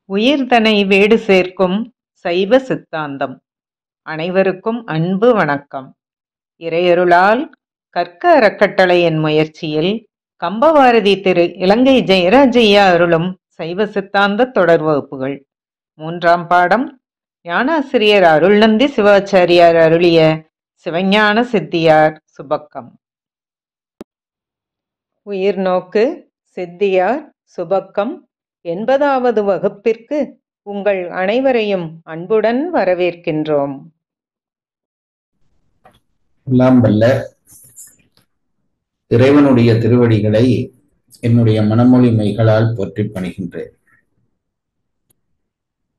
உயிர்தனை வேடு சேர்க்கும் சைவ சித்தாந்தம். அனைவருக்கும் அன்பு வணக்கம். இறையருளால் கற்க அறக்கட்டளை என் முயற்சியில் கம்பவாரதி திரு இலங்கை ஜெயராஜையா அருளும் சைவ சித்தாந்த தொடர் வகுப்புகள். 3ஆம் பாடம் ஞானாசிரியர் அருள்நந்தி சிவாச்சாரியார் அருளிய சிவஞான சித்தியார் சுபக்கம். உயிர்நோக்கு சித்தியார் சுபக்கம் 80வது வகுப்பிற்கு உங்கள் அனைவரையும் அன்புடன் வரவேற்கின்றோம். எல்லாம் வல்ல இறைவனுடைய திருவடிகளை என்னுடைய மனமொழி மெய்களால் போற்றி பணிகின்றேன்.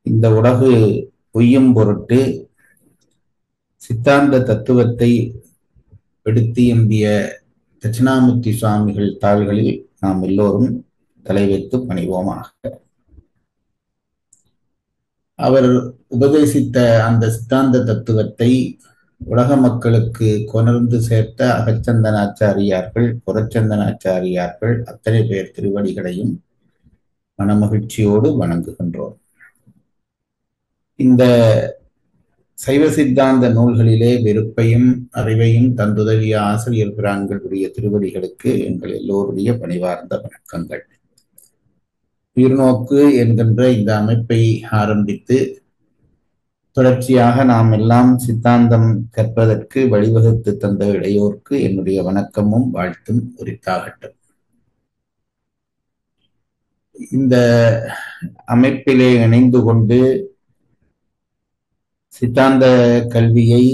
இந்த உலகு பொய்யும் பொருட்டு சித்தாந்த தத்துவத்தை எடுத்து எம்பிய தட்சிணாமூர்த்தி சுவாமிகள் தாள்களில் நாம் எல்லோரும் தலை வைத்து பணிவோமாக. அவர் உபதேசித்த அந்த சித்தாந்த தத்துவத்தை உலக மக்களுக்கு கொணர்ந்து சேர்த்த அகச்சந்தனாச்சாரியார்கள், புறச்சந்தனாச்சாரியார்கள் அத்தனை பேர் திருவடிகளையும் மனமகிழ்ச்சியோடு வணங்குகின்றோம். இந்த சைவ சித்தாந்த நூல்களிலே வெறுப்பையும் அறிவையும் தந்துதவிய ஆசிரியர் பிரான்களுடைய திருவடிகளுக்கு எங்கள் எல்லோருடைய பணிவார்ந்த வணக்கங்கள். உயிர்நோக்கு என்கின்ற இந்த அமைப்பை ஆரம்பித்து தொடர்ச்சியாக நாம் எல்லாம் சித்தாந்தம் கற்பதற்கு வழிவகுத்து தந்த இடையோர்க்கு என்னுடைய வணக்கமும் வாழ்த்தும் உரித்தாகட்டும். இந்த அமைப்பிலே இணைந்து கொண்டு சித்தாந்த கல்வியை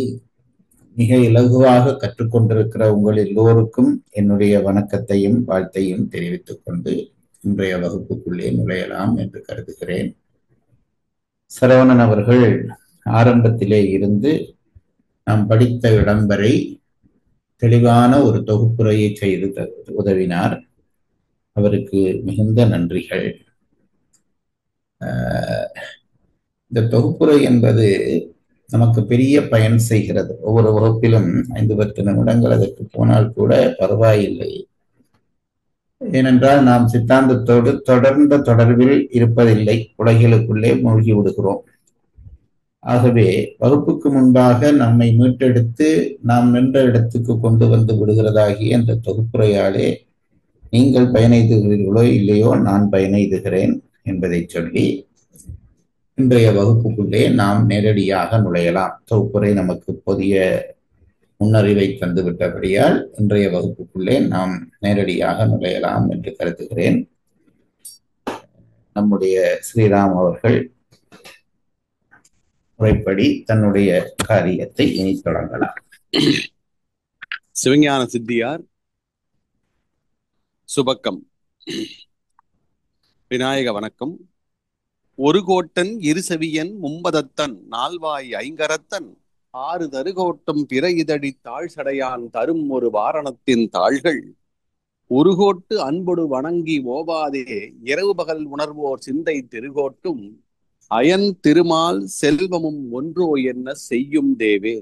மிக இலகுவாக கற்றுக்கொண்டிருக்கிற உங்கள் எல்லோருக்கும் என்னுடைய வணக்கத்தையும் வாழ்த்தையும் தெரிவித்துக் கொண்டு இன்றைய வகுப்புக்குள்ளே நுழையலாம் என்று கருதுகிறேன். சரவணன் அவர்கள் ஆரம்பத்திலே இருந்து நாம் படித்த இடம் வரை தெளிவான ஒரு தொகுப்புரையை செய்து உதவினார். அவருக்கு மிகுந்த நன்றிகள். இந்த தொகுப்புரை என்பது நமக்கு பெரிய பயன் செய்கிறது. ஒவ்வொரு வகுப்பிலும் 5-10 நிமிடங்கள் அதற்கு போனால் கூட பரவாயில்லை. ஏனென்றால் நாம் சித்தாந்தத்தோடு தொடர்ந்த தொடர்பில் இருப்பதில்லை, உலகிலுக்குள்ளே மூழ்கி விடுகிறோம். ஆகவே வகுப்புக்கு முன்பாக நம்மை மீட்டெடுத்து நாம் நின்ற இடத்துக்கு கொண்டு வந்து விடுகிறதாகிய அந்த தொகுப்புரையாலே நீங்கள் பயனெய்துகிறீர்களோ இல்லையோ நான் பயனெய்துகிறேன் என்பதை சொல்லி இன்றைய வகுப்புக்குள்ளே நாம் நேரடியாக நுழையலாம். தொகுப்புரை நமக்கு புதிய முன்னறிவை தந்துவிட்டபடியால் இன்றைய வகுப்புக்குள்ளே நாம் நேரடியாக நுழையலாம் என்று கருதுகிறேன். நம்முடைய ஸ்ரீராம் அவர்கள் முறைப்படி தன்னுடைய காரியத்தை இனி தொடங்கலாம். சிவஞான சித்தியார் சுபக்கம். விநாயக வணக்கம். ஒரு கோட்டன் இருசெவியன் மும்பதத்தன் நால்வாய் ஐங்கரத்தன் 6 தருகோட்டம் பிற இதழி தாழ்சடையான் தரும் ஒரு வாரணத்தின் தாள்கள் உருகோட்டு அன்பொடு வணங்கி ஓவாதே இரவு பகல் உணர்வோர் சிந்தை திருகோட்டும் அயன் திருமால் செல்வமும் ஒன்றோ என்ன செய்யும் தேவே.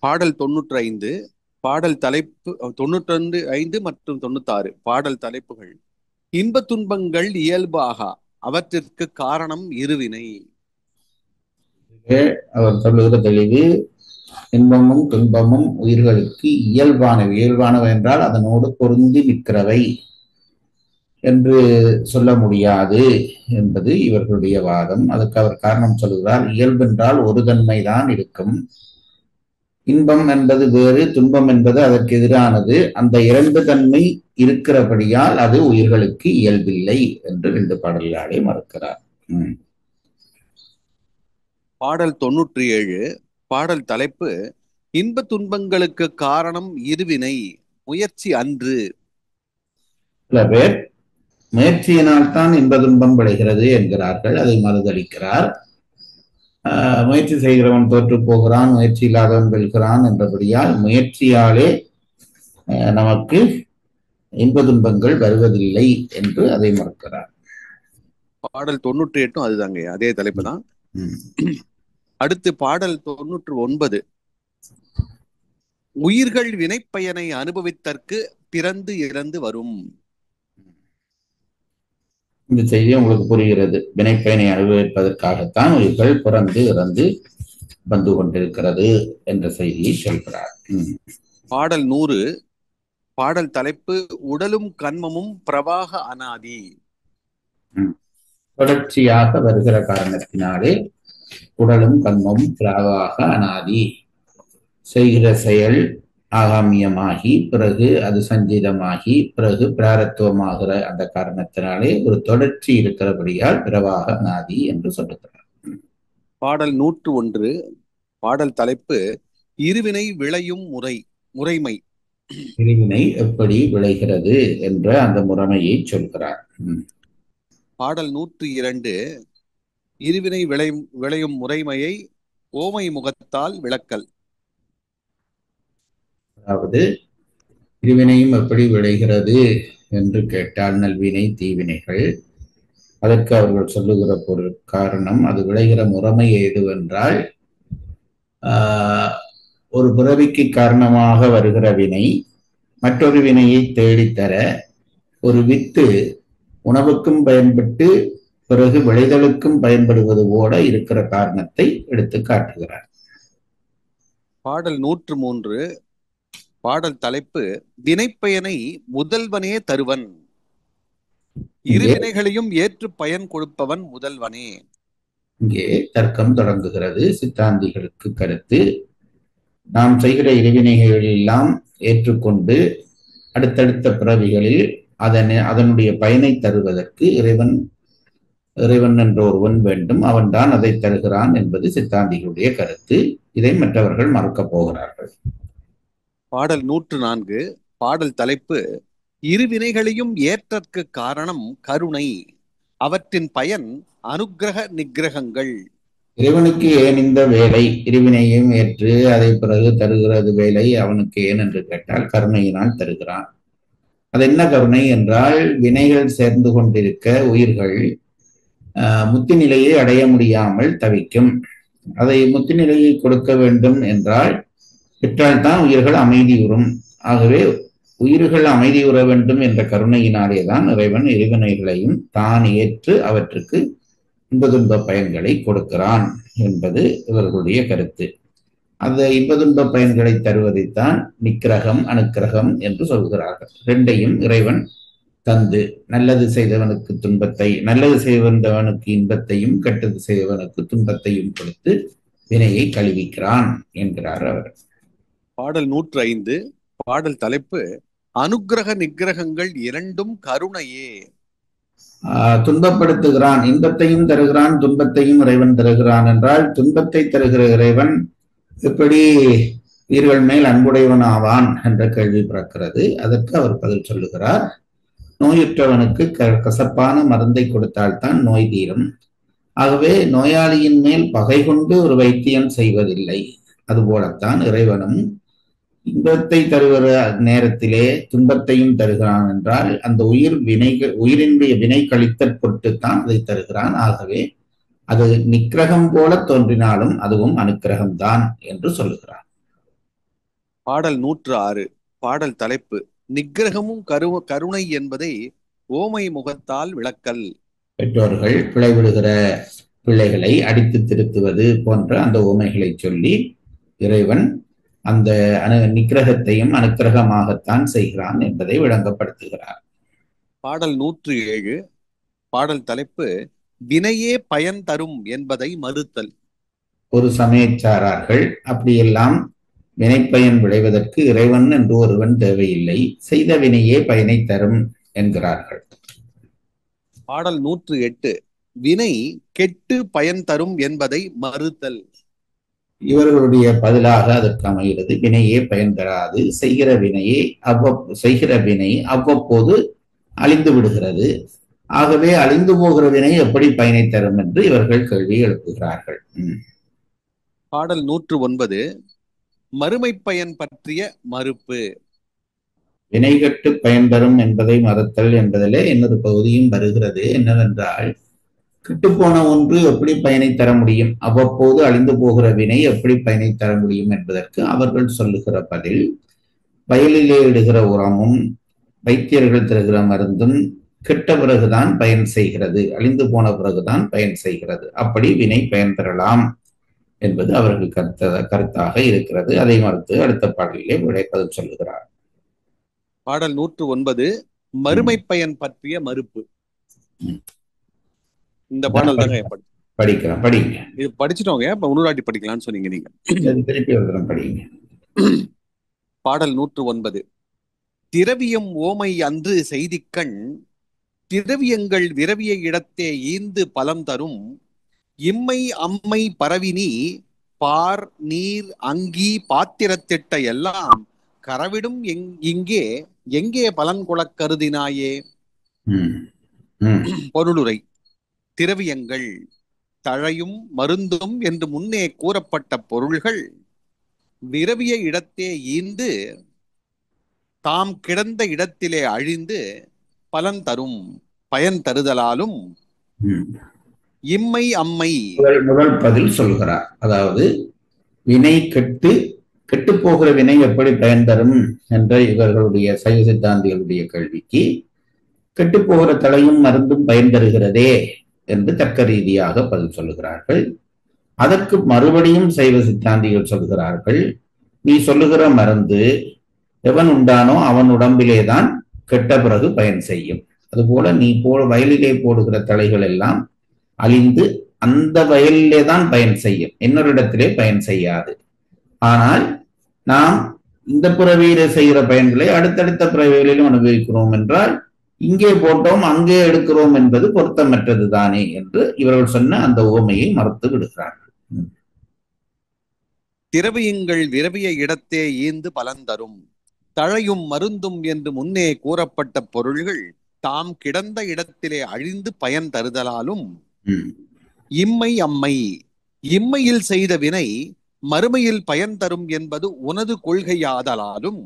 பாடல் 95, பாடல் தலைப்பு 95 மற்றும் 96. பாடல் தலைப்புகள்: இன்ப துன்பங்கள் இயல்பாக, அவற்றிற்கு காரணம் இருவினை. அவர் சொல்லுகிற தெளிவு, இன்பமும் துன்பமும் உயிர்களுக்கு இயல்பானவை. இயல்பானவை என்றால் அதனோடு பொருந்தி நிற்கிறவை என்று சொல்ல முடியாது என்பது இவர்களுடைய வாதம். அதுக்கு அவர் காரணம் சொல்கிறார். இயல்பென்றால் ஒரு தன்மைதான் இருக்கும். இன்பம் என்பது வேறு, துன்பம் என்பது அதற்கு எதிரானது. அந்த 2 தன்மை இருக்கிறபடியால் அது உயிர்களுக்கு இயல்பில்லை என்று 2 பாடல்களாலே மறுக்கிறார். பாடல் 97, பாடல் தலைப்பு: இன்ப துன்பங்களுக்கு காரணம் இருவினை, முயற்சி அன்று. சில பேர் முயற்சியினால் தான் இன்ப துன்பம் விளைகிறது என்கிறார்கள். அதை மறுதளிக்கிறார். முயற்சி செய்கிறவன் தோற்று போகிறான், முயற்சி இல்லாதவன் வெல்கிறான் என்றபடியால் முயற்சியாலே நமக்கு இன்ப துன்பங்கள் வருவதில்லை என்று அதை மறுக்கிறார். பாடல் 98 அதுதாங்க, அதே தலைப்பு தான். அடுத்து பாடல் 99, உயிர்கள் வினைப்பயனை அனுபவித்தற்கு பிறந்து இறந்து வரும். இந்த செய்தி உங்களுக்கு புரிகிறது. வினைப்பயனை அனுபவிப்பதற்காகத்தான் உயிர்கள் பிறந்து இறந்து வந்து கொண்டிருக்கிறது என்ற செய்தியை சொல்கிறார். பாடல் 100. பாடல் தலைப்பு உடலும் கண்மமும் பிரவாக அனாதி. தொடர்ச்சியாக வருகிற காரணத்தினாலே உடலும் கண்மமும் பிரவாக அனாதி. செய்கிற செயல் ஆகாமியமாகி பிறகு அது சஞ்சீதமாகி பிறகு பிராரத்துவமாகிற அந்த காரணத்தினாலே ஒரு தொடர்ச்சி இருக்கிறபடியால் பிரவாக அனாதி என்று சொல்லுகிறார். பாடல் 101. பாடல் தலைப்பு இருவினை விளையும் முறைமை. இருவினை எப்படி விளைகிறது என்ற அந்த முறைமையை சொல்கிறார். பாடல் 102. இருவினை விளையும் முறைமையை ஓமை முகத்தால் விளக்கல். அதாவது இருவினையும் எப்படி விளைகிறது என்று கேட்டால் நல்வினை தீவினைகள், அதற்கு அவர்கள் சொல்லுகிற பொருள் காரணம் அது விளைகிற முறைமை எதுவென்றால் ஒரு பிறவிக்கு காரணமாக வருகிற வினை மற்றொரு வினையை தேடித்தர ஒரு வித்து உணவுக்கும் பயன்பட்டு பிறகு விளைதலுக்கும் பயன்படுவது போல இருக்கிற காரணத்தை எடுத்து காட்டுகிறார். பாடல் 103. பாடல் தலைப்பு வினைப்பயனை முதல்வனே தருவன். இரு வினைகளையும் ஏற்று பயன் கொடுப்பவன் முதல்வனே. இங்கே தர்க்கம் தொடங்குகிறது. சித்தாந்திகளுக்கு கருத்து, நாம் செய்கிற இருவினைகள் எல்லாம் ஏற்றுக்கொண்டு அடுத்தடுத்த பிறவிகளில் அதனுடைய பயனை தருவதற்கு இறைவன் என்ற ஒருவன் வேண்டும், அவன்தான் அதை தருகிறான் என்பது சித்தாந்திகளுடைய கருத்து. இதை மற்றவர்கள் மறுக்கப் போகிறார்கள். பாடல் 104. பாடல் தலைப்பு இருவினைகளையும் ஏற்றற்கு காரணம் கருணை, அவற்றின் பயன் அனுக்கிரக நிக்கிரகங்கள். இறைவனுக்கு ஏன் இந்த வேலை, இருவினையும் ஏற்று அதை பிறகு தருகிறது வேலை அவனுக்கு ஏன் என்று கேட்டால் கருணையினால் தருகிறான். அது என்ன கருணை என்றால், வினைகள் சேர்ந்து கொண்டிருக்க உயிர்கள் முத்தி நிலையை அடைய முடியாமல் தவிக்கும். அதை முத்தி நிலையை கொடுக்க வேண்டும் என்றால் பெற்றால்தான் உயிர்கள் அமைதியுறும். ஆகவே உயிர்கள் அமைதியுற வேண்டும் என்ற கருணையினாலேதான் இறைவன் இருவினைகளையும் தான் ஏற்று அவற்றுக்கு இன்பதுன்ப பயன்களை கொடுக்கிறான் என்பது இவர்களுடைய கருத்து. அந்த இன்பதுன்ப பயன்களை தருவதைத்தான் நிக்கிரகம் அனுக்கிரகம் என்று சொல்கிறார்கள். ரெண்டையும் இறைவன் தந்து நல்லது செய்தவனுக்கு துன்பத்தை, நல்லது செய்வந்தவனுக்கு இன்பத்தையும் கெட்டது செய்தவனுக்கு துன்பத்தையும் கொடுத்து வினையை கழுவிக்கிறான் என்கிறார் அவர். பாடல் 105. பாடல் தலைப்பு அனுக்கிரக நிக்கிரகங்கள் இரண்டும் கருணையே. துன்பப்படுத்துகிறான், இன்பத்தையும் தருகிறான், துன்பத்தையும் இறைவன் தருகிறான் என்றால், துன்பத்தை தருகிற இறைவன் எப்படி உயிர்கள் மேல் அன்புடையவன் ஆவான் என்ற கேள்வி பிறக்கிறது. அதற்கு அவர் பதில் சொல்லுகிறார், நோயுற்றவனுக்கு கசப்பான மருந்தை கொடுத்தால்தான் நோய் தீரும். ஆகவே நோயாளியின் மேல் பகை கொண்டு ஒரு வைத்தியம் செய்வதில்லை. அதுபோலத்தான் இறைவனும் இன்பத்தை தருகிற நேரத்திலே துன்பத்தையும் தருகிறான் என்றால் அந்த உயிரினுடைய வினை கழித்தல் பொருட்டுத்தான் அதை தருகிறான். ஆகவே அது நிக்கிரகம் போல தோன்றினாலும் அதுவும் அனுக்கிரகம்தான் என்று சொல்லுகிறார். பாடல் 106. பாடல் தலைப்பு நிக்கிரகமும் கருணை என்பதை ஓமை முகத்தால் விளக்கல். பெற்றோர்கள் பிழைவிடுகிற பிள்ளைகளை அடித்து திருத்துவது போன்ற அந்த ஓமைகளை சொல்லி இறைவன் அந்த நிக்கிரகத்தையும் அனுக்கிரகமாகத்தான் செய்கிறான் என்பதை விளங்கப்படுத்துகிறார். பாடல் 107. பாடல் தலைப்பு வினையே பயன் தரும் என்பதை மறுத்தல். ஒரு சமயச்சாரார்கள் அப்படியெல்லாம் வினைப்பயன் விளைவதற்கு இறைவன் என்று ஒருவன் தேவையில்லை, செய்த வினையே பயனை தரும் என்கிறார்கள். பாடல் 108. வினை கெட்டு பயன் தரும் என்பதை மறுத்தல். இவர்களுடைய பதிலாக அதற்கு அமைகிறது, வினையே பயன் தராது, செய்கிற வினை அவ்வப்போது அழிந்து விடுகிறது. ஆகவே அழிந்து போகிற வினை எப்படி பயனை தரும் என்று இவர்கள் கேள்வி எழுப்புகிறார்கள். பாடல் 109. மறுமை பயன் பற்றிய மறுப்பு. வினை கட்டு பயன் தரும் என்பதை மறுத்தல் என்பதிலே இன்னொரு பகுதியும் வருகிறது. என்னவென்றால், கெட்டுப்போன ஒன்று எப்படி பயனை தர முடியும், அவ்வப்போது அழிந்து போகிற வினை எப்படி பயனை தர முடியும் என்பதற்கு அவர்கள் சொல்லுகிற பதில், வயலிலே இடுகிற உரமும் வைத்தியர்கள் தருகிற மருந்தும் கெட்ட பிறகுதான் பயன் செய்கிறது, அழிந்து போன பிறகுதான் பயன் செய்கிறது. அப்படி வினை பயன் பெறலாம் என்பது அவர்கள் கருத்தாக இருக்கிறது. அதை மறுத்து அடுத்த பாடலிலே விடைப்பதில் சொல்லுகிறார். பாடல் 109 மறுமை பயன் பற்றிய மறுப்பு. இந்த பாடல் தாங்க படிக்கலாம், படிங்க. இது படிச்சுட்டோங்க, இப்ப உணராட்டி படிக்கலாம்னு சொன்னீங்க நீங்க. திருப்பி ஒரு படிங்க. பாடல் 109 திரவியம் ஓமை அன்று செய்திக்கண் திரவியங்கள் விரவிய இடத்தே ஈந்து பலம் தரும் இம்மை அம்மை பரவினி பார் நீர் அங்கி பாத்திரத்திட்ட எல்லாம் கரவிடும் இங்கே எங்கே பலன் கொளக் கருதினாயே. பொருளுரை: திரவியங்கள் தழையும் மருந்தும் என்று முன்னே கூறப்பட்ட பொருள்கள் விரவிய இடத்தே ஈந்து தாம் கிடந்த இடத்திலே அழிந்து பலன் தரும் பயன் தருதலாலும் இம்மை அம்மை முதல் பதில் சொல்கிறார். அதாவது வினை கெட்டு போகிற வினை எப்படி பயன் தரும் என்ற இவர்களுடைய சைவ சித்தாந்திகளுடைய கேள்விக்கு கெட்டுப்போகிற தலையும் மருந்தும் பயன் தருகிறதே என்று தர்க்க ரீதியாக பதில் சொல்லுகிறார்கள். அதற்கு மறுபடியும் சைவ சித்தாந்திகள் சொல்கிறார்கள், நீ சொல்லுகிற மருந்து எவன் உண்டானோ அவன் உடம்பிலேதான் கெட்ட பிறகு பயன் செய்யும். அதுபோல நீ வயலிலே போடுகிற தலைகள் எல்லாம் அழிந்து அந்த வயலிலே தான் பயன் செய்யும், இன்னொரு இடத்திலே பயன் செய்யாது. ஆனால் நாம் இந்த பிறவியிலே செய்கிற பயன்களை அடுத்தடுத்த பிறவிகளிலும் அனுபவிக்கிறோம் என்றால் இங்கே போட்டோம் அங்கே எடுக்கிறோம் என்பது பொருத்தமற்றது தானே என்று இவர்கள் சொன்ன அந்த உவமையை மறுத்து விடுகிறார்கள். திரவியங்கள் விரவிய இடத்தே ஈந்து பலன் தரும் தழையும் மருந்தும் என்று முன்னே கூறப்பட்ட பொருள்கள் தாம் கிடந்த இடத்திலே அழிந்து பயன் தருதலாலும் இம்மை அம்மை இம்மையில் செய்த வினை மறுமையில் பயன் தரும் என்பது உனது கொள்கையாதலாலும்.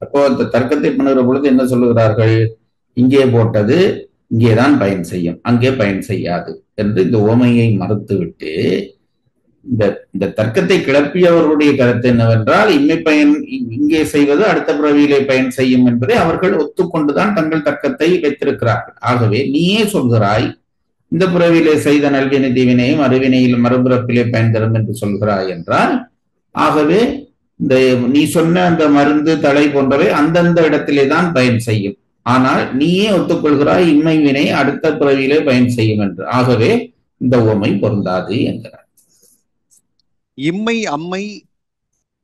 அப்போ அந்த தர்க்கத்தை பண்ணுகிற பொழுது என்ன சொல்லுகிறார்கள்? இங்கே போட்டது இங்கேதான் பயன் செய்யும், அங்கே பயன் செய்யாது என்று இந்த உவமையை மறுத்துவிட்டு இந்த தர்க்கத்தை கிளப்பியவர்களுடைய கருத்து என்னவென்றால் இம்மை பயன் இங்கே செய்வது அடுத்த பிறவியிலே பயன் செய்யும் என்பதை அவர்கள் ஒத்துக்கொண்டுதான் தங்கள் தர்க்கத்தை வைத்திருக்கிறார்கள். ஆகவே நீயே சொல்கிறாய் இந்த பிறவியிலே செய்த நல்வினை தீவினையும் மறுவினையில் மறுபிறப்பிலே பயன் தரும் என்று சொல்கிறாய் என்றால், ஆகவே இந்த நீ சொன்ன அந்த மருந்து தலை போன்றவை அந்தந்த இடத்திலே தான் பயன் செய்யும். ஆனால் நீயே ஒத்துக்கொள்கிறாய் இம்மை வினை அடுத்த பிறவியிலே பயன் செய்யும் என்று. ஆகவே இந்த உவமை பொருந்தாது என்கிறார். இம்மை அம்மை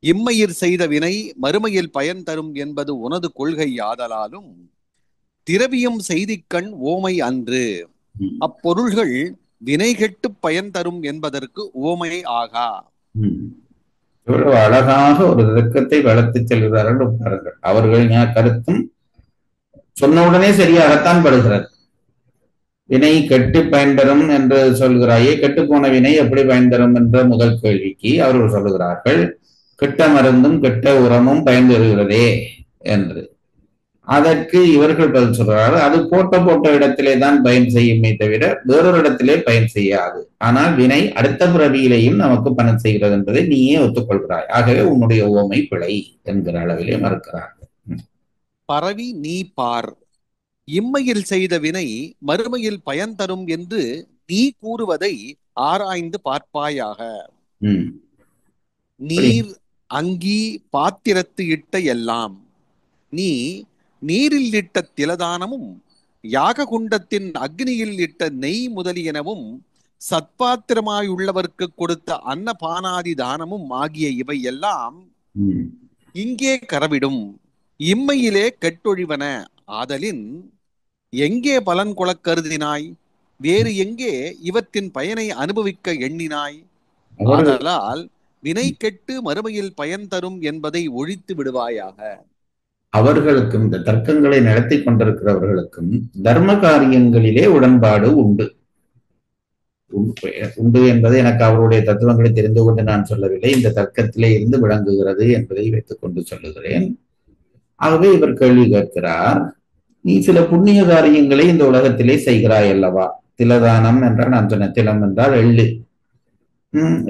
இம்மையில் செய்த வினை மறுமையில் பயன் தரும் என்பது உனது கொள்கை ஆதலாலும் திரவியம் செய்திக்கண் ஓமை அன்று அப்பொருள்கள் வினை கெட்டு பயன் தரும் என்பதற்கு ஓமை ஆகா. இவ்வளவு அழகாக ஒரு விளக்கத்தை வளர்த்து செல்கிறார்கள் பாருங்கள். அவர்கள் கருத்தும் சொன்ன உடனே சரியாகத்தான் படுகிறது. வினை கெட்டு பயன்தரும் என்று சொல்கிறாயே, கெட்டு போன வினை எப்படி பயன்தரும் என்ற முதல் கேள்விக்கு அவர்கள் சொல்லுகிறார்கள், கெட்ட மருந்தும் கெட்ட உரமும் பயன் தருகிறதே என்று. அதற்கு இவர்கள் பதில் சொல்கிறார்கள், அது போட்ட இடத்திலே தான் பயன் செய்யுமே தவிர வேறொரு இடத்திலே பயன் செய்யாது. ஆனால் வினை அடுத்த பிறவியிலேயும் நமக்கு பயன் செய்கிறது என்பதை நீயே ஒத்துக்கொள்கிறாய். ஆகவே உன்னுடைய உவமை பிழை என்கிற அளவிலே மறுக்கிறார்கள். பரவி நீ பார், இம்மையில் செய்த வினை மறுமையில் பயன் தரும் என்று நீ கூறுவதை ஆராய்ந்து பார்ப்பாயாக. நீர் அங்கி பாத்திரத்து இட்ட எல்லாம், நீ நீரில் இட்ட திலதானமும் யாக குண்டத்தின் அக்னியில் இட்ட நெய் முதலியனவும் சத்பாத்திரமாயுள்ளவர்க்கு கொடுத்த அன்னபானாதி தானமும் ஆகிய இவை எல்லாம் இங்கே கரவிடும், இம்மையிலே கெட்டொழிவன ஆதலின் எங்கே பலன் கொளக் கருதினாய், வேறு எங்கே இவற்றின் பயனை அனுபவிக்க எண்ணினாய்? ஆதலால் வினை கெட்டு மறுமையில் பயன் தரும் என்பதை ஒழித்து விடுவாயாக. அவர்களுக்கும் இந்த தர்க்கங்களை நடத்தி கொண்டிருக்கிறவர்களுக்கும் தர்ம காரியங்களிலே உடன்பாடு உண்டு என்பதை எனக்கு அவருடைய தத்துவங்களை தெரிந்து கொண்டு நான் சொல்லவில்லை, இந்த தர்க்கத்திலே இருந்து விளங்குகிறது என்பதை வைத்துக் கொண்டு சொல்லுகிறேன். ஆகவே இவர் கேள்வி கேட்கிறார், நீ சில புண்ணிய காரியங்களை இந்த உலகத்திலே செய்கிறாய் அல்லவா? திலதானம் என்றால் நான் சொன்ன திலம் என்றால் எள்ளு,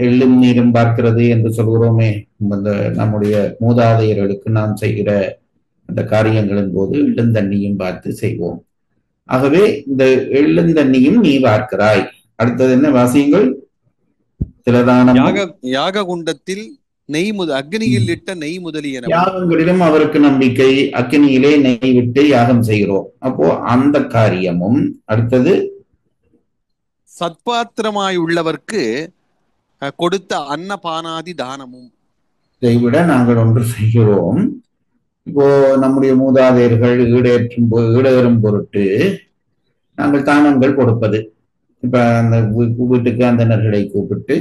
எள்ளும் நீரும் பார்க்கிறது என்று சொல்கிறோமே. அந்த நம்முடைய மூதாதையர்களுக்கு நாம் செய்கிற அந்த காரியங்களின் போது எள்ளும் தண்ணியும் பார்த்து செய்வோம். ஆகவே இந்த எழுந்தண்ணியும் நீ பார்க்கிறாய். அடுத்தது என்ன வாசியுங்கள்? திலதானம் யாக குண்டத்தில் அக்னியில் இட்ட நெய் முதலியன. யாகங்களிலும் அவருக்கு நம்பிக்கை. அக்னியிலே நெய் விட்டு யாகம் செய்கிறோம். அப்போ அந்த காரியமும். அடுத்தது சத்பாத்திரமாய் உள்ளவர்க்கு கொடுத்த அன்னபானாதி தானமும். இதைவிட நாங்கள் ஒன்று செய்கிறோம். இப்போ நம்முடைய மூதாதையர்கள் ஈடேறும் பொருட்டு நாங்கள் தானங்கள் கொடுப்பது. இப்ப அந்த வீட்டுக்கு அந்தணர்களை கூப்பிட்டு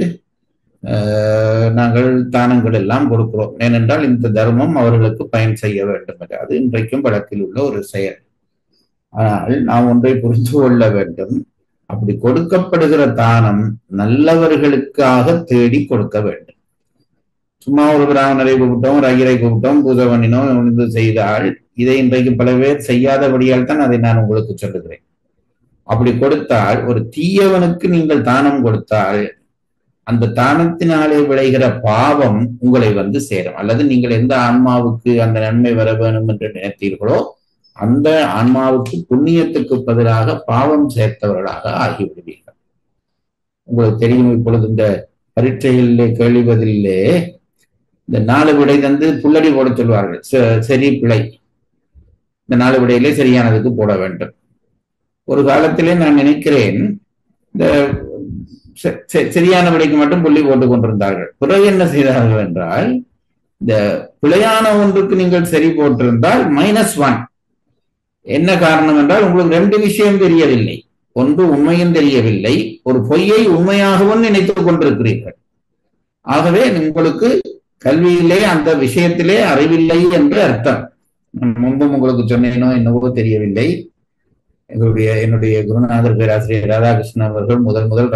நாங்கள் தானங்கள் எல்லாம் கொடுக்கிறோம். ஏனென்றால் இந்த தர்மம் அவர்களுக்கு பயன் செய்ய வேண்டும். அது இன்றைக்கும் வழக்கில் உள்ள ஒரு செயல். ஆனால் நாம் ஒன்றை புரிந்து கொள்ள வேண்டும். அப்படி கொடுக்கப்படுகிற தானம் நல்லவர்களுக்காக தேடி கொடுக்க வேண்டும். சும்மா ஒரு பிராமணரை கூப்பிட்டோம், ஒரு ஐயரை கூப்பிட்டோம், பூஜை பண்ணினோம் இது செய்தால், இதை இன்றைக்கு பல பேர் செய்யாதபடியால் தான் அதை நான் உங்களுக்கு சொல்லுகிறேன். அப்படி கொடுத்தால், ஒரு தீயவனுக்கு நீங்கள் தானம் கொடுத்தால் அந்த தானத்தினாலே விளைகிற பாவம் உங்களை வந்து சேரும். அல்லது நீங்கள் எந்த ஆன்மாவுக்கு அந்த நன்மை வர வேணும் என்று நினைத்தீர்களோ அந்த ஆன்மாவுக்கு புண்ணியத்துக்கு பதிலாக பாவம் சேர்த்தவர்களாக ஆகிவிடுவீர்கள். உங்களுக்கு தெரியும், இப்பொழுது இந்த பரீட்சைகளிலே கேள்விப்பதிலே இந்த 4 விடை தந்து புல்லடி போட சொல்வார்கள். சரி பிழை, இந்த 4 விடையிலே சரியானதுக்கு போட வேண்டும். ஒரு காலத்திலே நான் நினைக்கிறேன் இந்த சரியான விடைக்கு மட்டும் புள்ளி போட்டுக் கொண்டிருந்தார்கள். பிறகு என்ன செய்தார்கள் என்றால், இந்த பிழையான ஒன்றுக்கு நீங்கள் சரி போட்டிருந்தால் -1. என்ன காரணம் என்றால், உங்களுக்கு 2 விஷயம் தெரியவில்லை. ஒன்று உண்மையும் தெரியவில்லை, ஒரு பொய்யை உண்மையாகவும் நினைத்துக் கொண்டிருக்கிறீர்கள். ஆகவே உங்களுக்கு கல்வியிலே அந்த விஷயத்திலே அறிவில்லை என்று அர்த்தம். முன்பும் உங்களுக்கு சொன்னேனோ என்னவோ தெரியவில்லை. என்னுடைய குருநாதர் பேராசிரியர் ராதாகிருஷ்ணன் அவர்கள் முதல்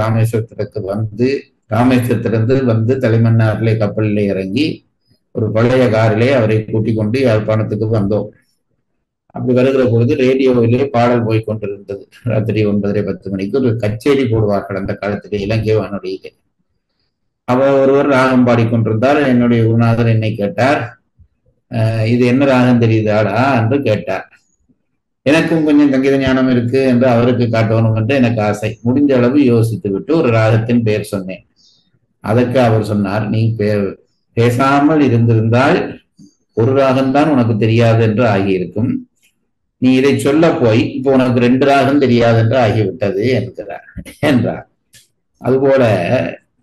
ராமேஸ்வரத்திலிருந்து வந்து தலைமன்னாரிலே கப்பலிலே இறங்கி ஒரு பழைய காரிலே அவரை கூட்டிக் கொண்டு யாழ்ப்பாணத்துக்கு வந்தோம். அப்படி வருகிற பொழுது ரேடியோவிலே பாடல் போய் கொண்டிருந்தது. ராத்திரி 9:30-10 மணிக்கு ஒரு கச்சேரி போடுவார்கள் அந்த காலத்திலே, இலங்கை வானொலியிலே. ஒருவர் ராகம் பாடிக்கொண்டிருந்தார். என்னுடைய குருநாதர் என்னை கேட்டார், இது என்ன ராகம் தெரியுதாடா என்று கேட்டார். எனக்கும் கொஞ்சம் சங்கீத ஞானம் இருக்கு என்று அவருக்கு காட்டணும் என்று எனக்கு ஆசை. முடிஞ்ச அளவு யோசித்து விட்டு ஒரு ராகத்தின் பெயர் சொன்னேன். அதற்கு அவர் சொன்னார், நீ பேசாமல் இருந்திருந்தால் ஒரு ராகம்தான் உனக்கு தெரியாது என்று ஆகியிருக்கும். நீ இதை சொல்ல போய் இப்போ உனக்கு 2 ராகம் தெரியாது என்று ஆகிவிட்டது என்றார். அதுபோல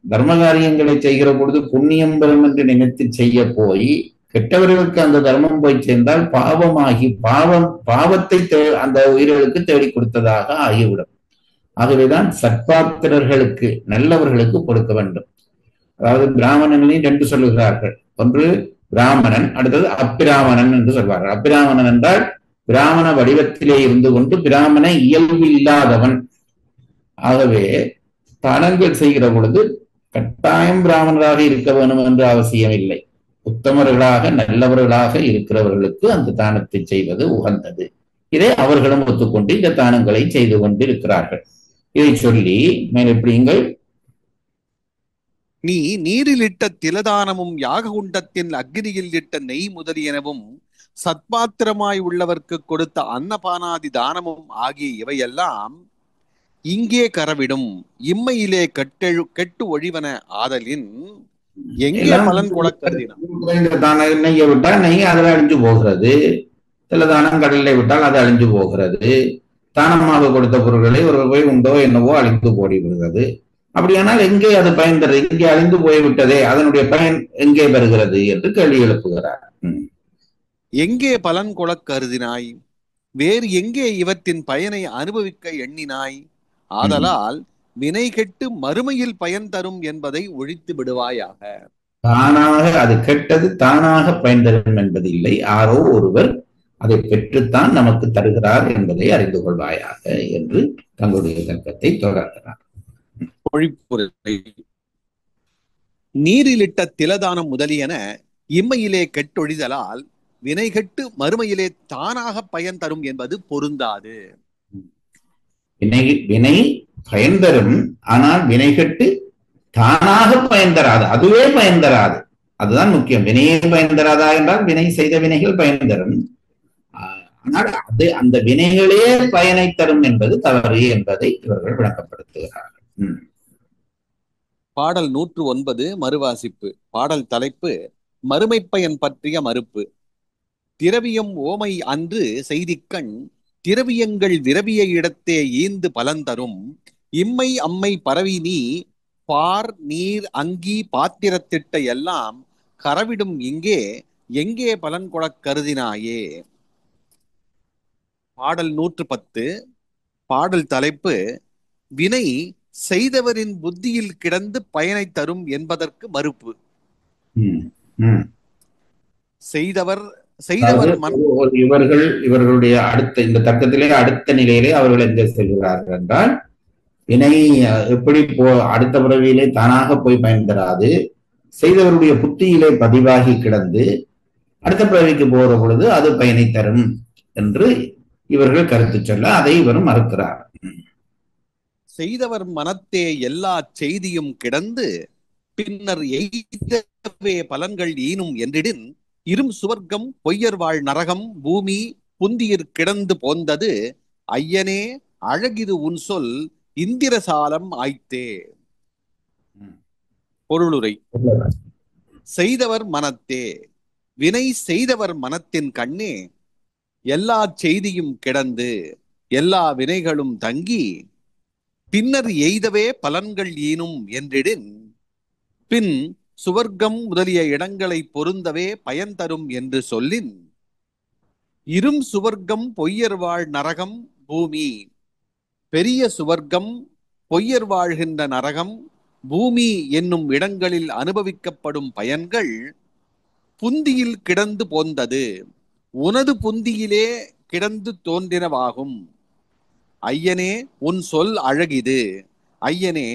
தர்ம காரியங்களை செய்கிற பொழுது புண்ணியம் பெறும் என்று நினைத்து செய்ய போய் கெட்டவர்களுக்கு அந்த தர்மம் போய் சேர்ந்தால் பாவமாகி பாவத்தை அந்த உயிர்களுக்கு தேடி கொடுத்ததாக ஆகிவிடும். ஆகவேதான் சற்பாத்திரர்களுக்கு நல்லவர்களுக்கு கொடுக்க வேண்டும். அதாவது பிராமணனையும் 2 சொல்லுகிறார்கள். ஒன்று பிராமணன், அடுத்தது அப்பிராமணன் என்று சொல்வார்கள். அப்பிராமணன் என்றால் பிராமண வடிவத்திலே இருந்து கொண்டு பிராமண இயல்பு இல்லாதவன். ஆகவே தானங்கள் செய்கிற பொழுது கட்டாயம் பிராமணராக இருக்க வேண்டும் என்று அவசியம் இல்லை. உத்தமர்களாக நல்லவர்களாக இருக்கிறவர்களுக்கு அந்த தானத்தை செய்வது உகந்தது. இதை அவர்களும் ஒத்துக்கொண்டு இந்த தானங்களை செய்து கொண்டு இருக்கிறார்கள். இதை சொல்லி மேல் எப்படிங்கள், நீ நீரில் இட்ட திலதானமும் யாக குண்டத்தின் அக்னியில் இட்ட நெய் முதலியனவும் சத்பாத்திரமாய் உள்ளவர்க்கு கொடுத்த அன்னபானாதி தானமும் ஆகிய இவையெல்லாம் இங்கே கரவிடும் இம்மையிலே கெட்டு ஒழிவன ஆதலின் எங்கே பலன் கொடுக்கறதினா நெய்யை விட்டால் நெய் அதில் அழிஞ்சு போகிறது. திலதானம் கடலை விட்டால் அது அழிஞ்சு போகிறது. தானமாக கொடுத்த பொருட்களை ஒரு போய் உண்டோ என்னவோ அழிந்து போடி விடுகிறது. அப்படியானால் எங்கே அது பயன் தருது? இங்கே அழிந்து போய்விட்டதே, அதனுடைய பயன் எங்கே வருகிறது என்று கேள்வி எழுப்புகிறார். எங்கே பலன் கொள கருதினாய்? வேறு எங்கே இவற்றின் பயனை அனுபவிக்க எண்ணினாய்? ஆதலால் வினை கெட்டு மறுமையில் பயன் தரும் என்பதை ஒழித்து விடுவாயாக. தானாக அது கெட்டது தானாக பயன் தரும் என்பது இல்லை. யாரோ ஒருவர் அதை பெற்றுத்தான் நமக்கு தருகிறார் என்பதை அறிந்து கொள்வாயாக என்று தங்களுடைய தர்க்கத்தை தொடர்கிறார். நீரிலிட்ட திலதானம் முதலியன இம்மையிலே கெட்டொழிதலால் வினை கெட்டு மறுமையிலே தானாக பயன் தரும் என்பது பொருந்தாது. வினை பயன் தரும், ஆனால் வினை கெட்டு தானாக பயன் தராது. அதுவே பயன் தராது. அதுதான் முக்கியம். வினையே பயன் தராதா என்றால் வினை செய்த வினைகள் பயன் தரும். ஆனால் அது அந்த வினைகளே பயனை தரும் என்பது தவறு என்பதை இவர்கள் விளக்கப்படுத்துகிறார்கள். பாடல் 109 மறுவாசிப்பு. பாடல் தலைப்பு மறுமைப்பயன் பற்றிய மறுப்பு. திரவியம் ஓமை அன்று செய்திக்கண் திரவியங்கள் விரவிய இடத்தே ஈந்து பலன் தரும் இம்மை அம்மை பரவி நீ பார் நீர் அங்கி பாத்திரத்திட்ட எல்லாம் கரவிடும் இங்கே எங்கே பலன் கொடக் கருதினாயே. பாடல் 110 பாடல் தலைப்பு வினை செய்தவரின் புத்தியில் கிடந்து பயனை தரும் என்பதற்கு மறுப்பு. செய்தவர் இவர்களுடைய அடுத்த இந்த தர்க்கத்திலே அடுத்த நிலையிலே அவர்கள் எங்க செல்கிறார்கள் என்றால், வினை எப்படி அடுத்த பிறவியிலே தானாக போய் பயன் தராது, செய்தவருடைய புத்தியிலே பதிவாகி கிடந்து அடுத்த பிறவிக்கு போகிற பொழுது அது பயனை தரும் என்று இவர்கள் கருத்து சொல்ல, அதை இவரும் மறுக்கிறார். செய்தவர் மனத்தே எல்லா செய்தியும் கிடந்து பின்னர் எய்தவே பலன்கள் ஈனும் என்றிடின் இரும் சுவர்க்கம் பொய்யர் வாழ் நரகம் பூமி புந்தியிற் கிடந்து போந்தது ஐயனே அழகிது உன் சொல் இந்திரசாலம் ஆய்த்தே. பொருளுரை. செய்தவர் மனத்தே வினை செய்தவர் மனத்தின் கண்ணே எல்லா செய்தியும் கிடந்து எல்லா வினைகளும் தங்கி பின்னர் எய்தவே பலன்கள் ஈனும் என்றிடின் பின் சுவர்க்கம் முதலிய இடங்களை பொருந்தவே பயன் தரும் என்று சொல்லின் இரும் சுவர்க்கம் பொய்யர் வாழ் நரகம் பூமி பெரிய சுவர்க்கம் பொய்யர் வாழ்கின்ற நரகம் பூமி என்னும் இடங்களில் அனுபவிக்கப்படும் பயன்கள் புந்தியில் கிடந்து போந்தது உனது புந்தியிலே கிடந்து தோன்றினவாகும். ஐயனே உன் சொல் அழகிது, ஐயனே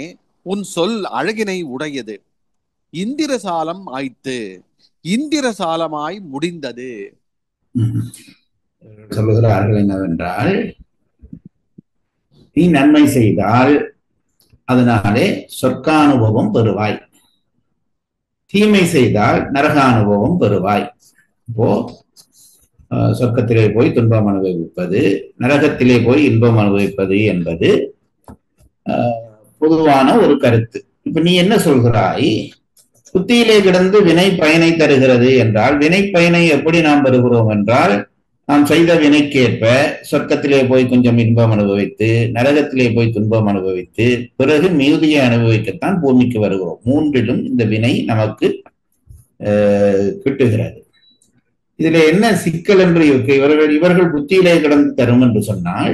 உன் சொல் அழகினை உடையது. இந்திரசாலம் ஆய்த்து இந்திரசாலமாய் முடிந்தது. சொல்லுகிறார்கள் என்னவென்றால், நீ நன்மை செய்தால் அதனாலே சொர்க்கானுபவம் பெறுவாய், தீமை செய்தால் நரகானுபவம் பெறுவாய். இப்போ சொர்க்கத்திலே போய் துன்பம் அனுபவிப்பது, நரகத்திலே போய் இன்பம் அனுபவிப்பது என்பது பொதுவான ஒரு கருத்து. இப்ப நீ என்ன சொல்கிறாய்? புத்தியிலே கிடந்து வினை பயனை தருகிறது என்றால், வினை பயனை எப்படி நாம் பெறுகிறோம் என்றால், நாம் செய்த வினைக்கேற்ப சொர்க்கத்திலே போய் கொஞ்சம் இன்பம் அனுபவித்து, நரகத்திலே போய் துன்பம் அனுபவித்து, பிறகு மீதியை அனுபவிக்கத்தான் பூமிக்கு வருகிறோம். மூன்றிலும் இந்த வினை நமக்கு கிட்டுகிறது. இதுல என்ன சிக்கல் என்று இருக்கு? இவர்கள் புத்தியிலே கிடந்து தரும் என்று சொன்னால்,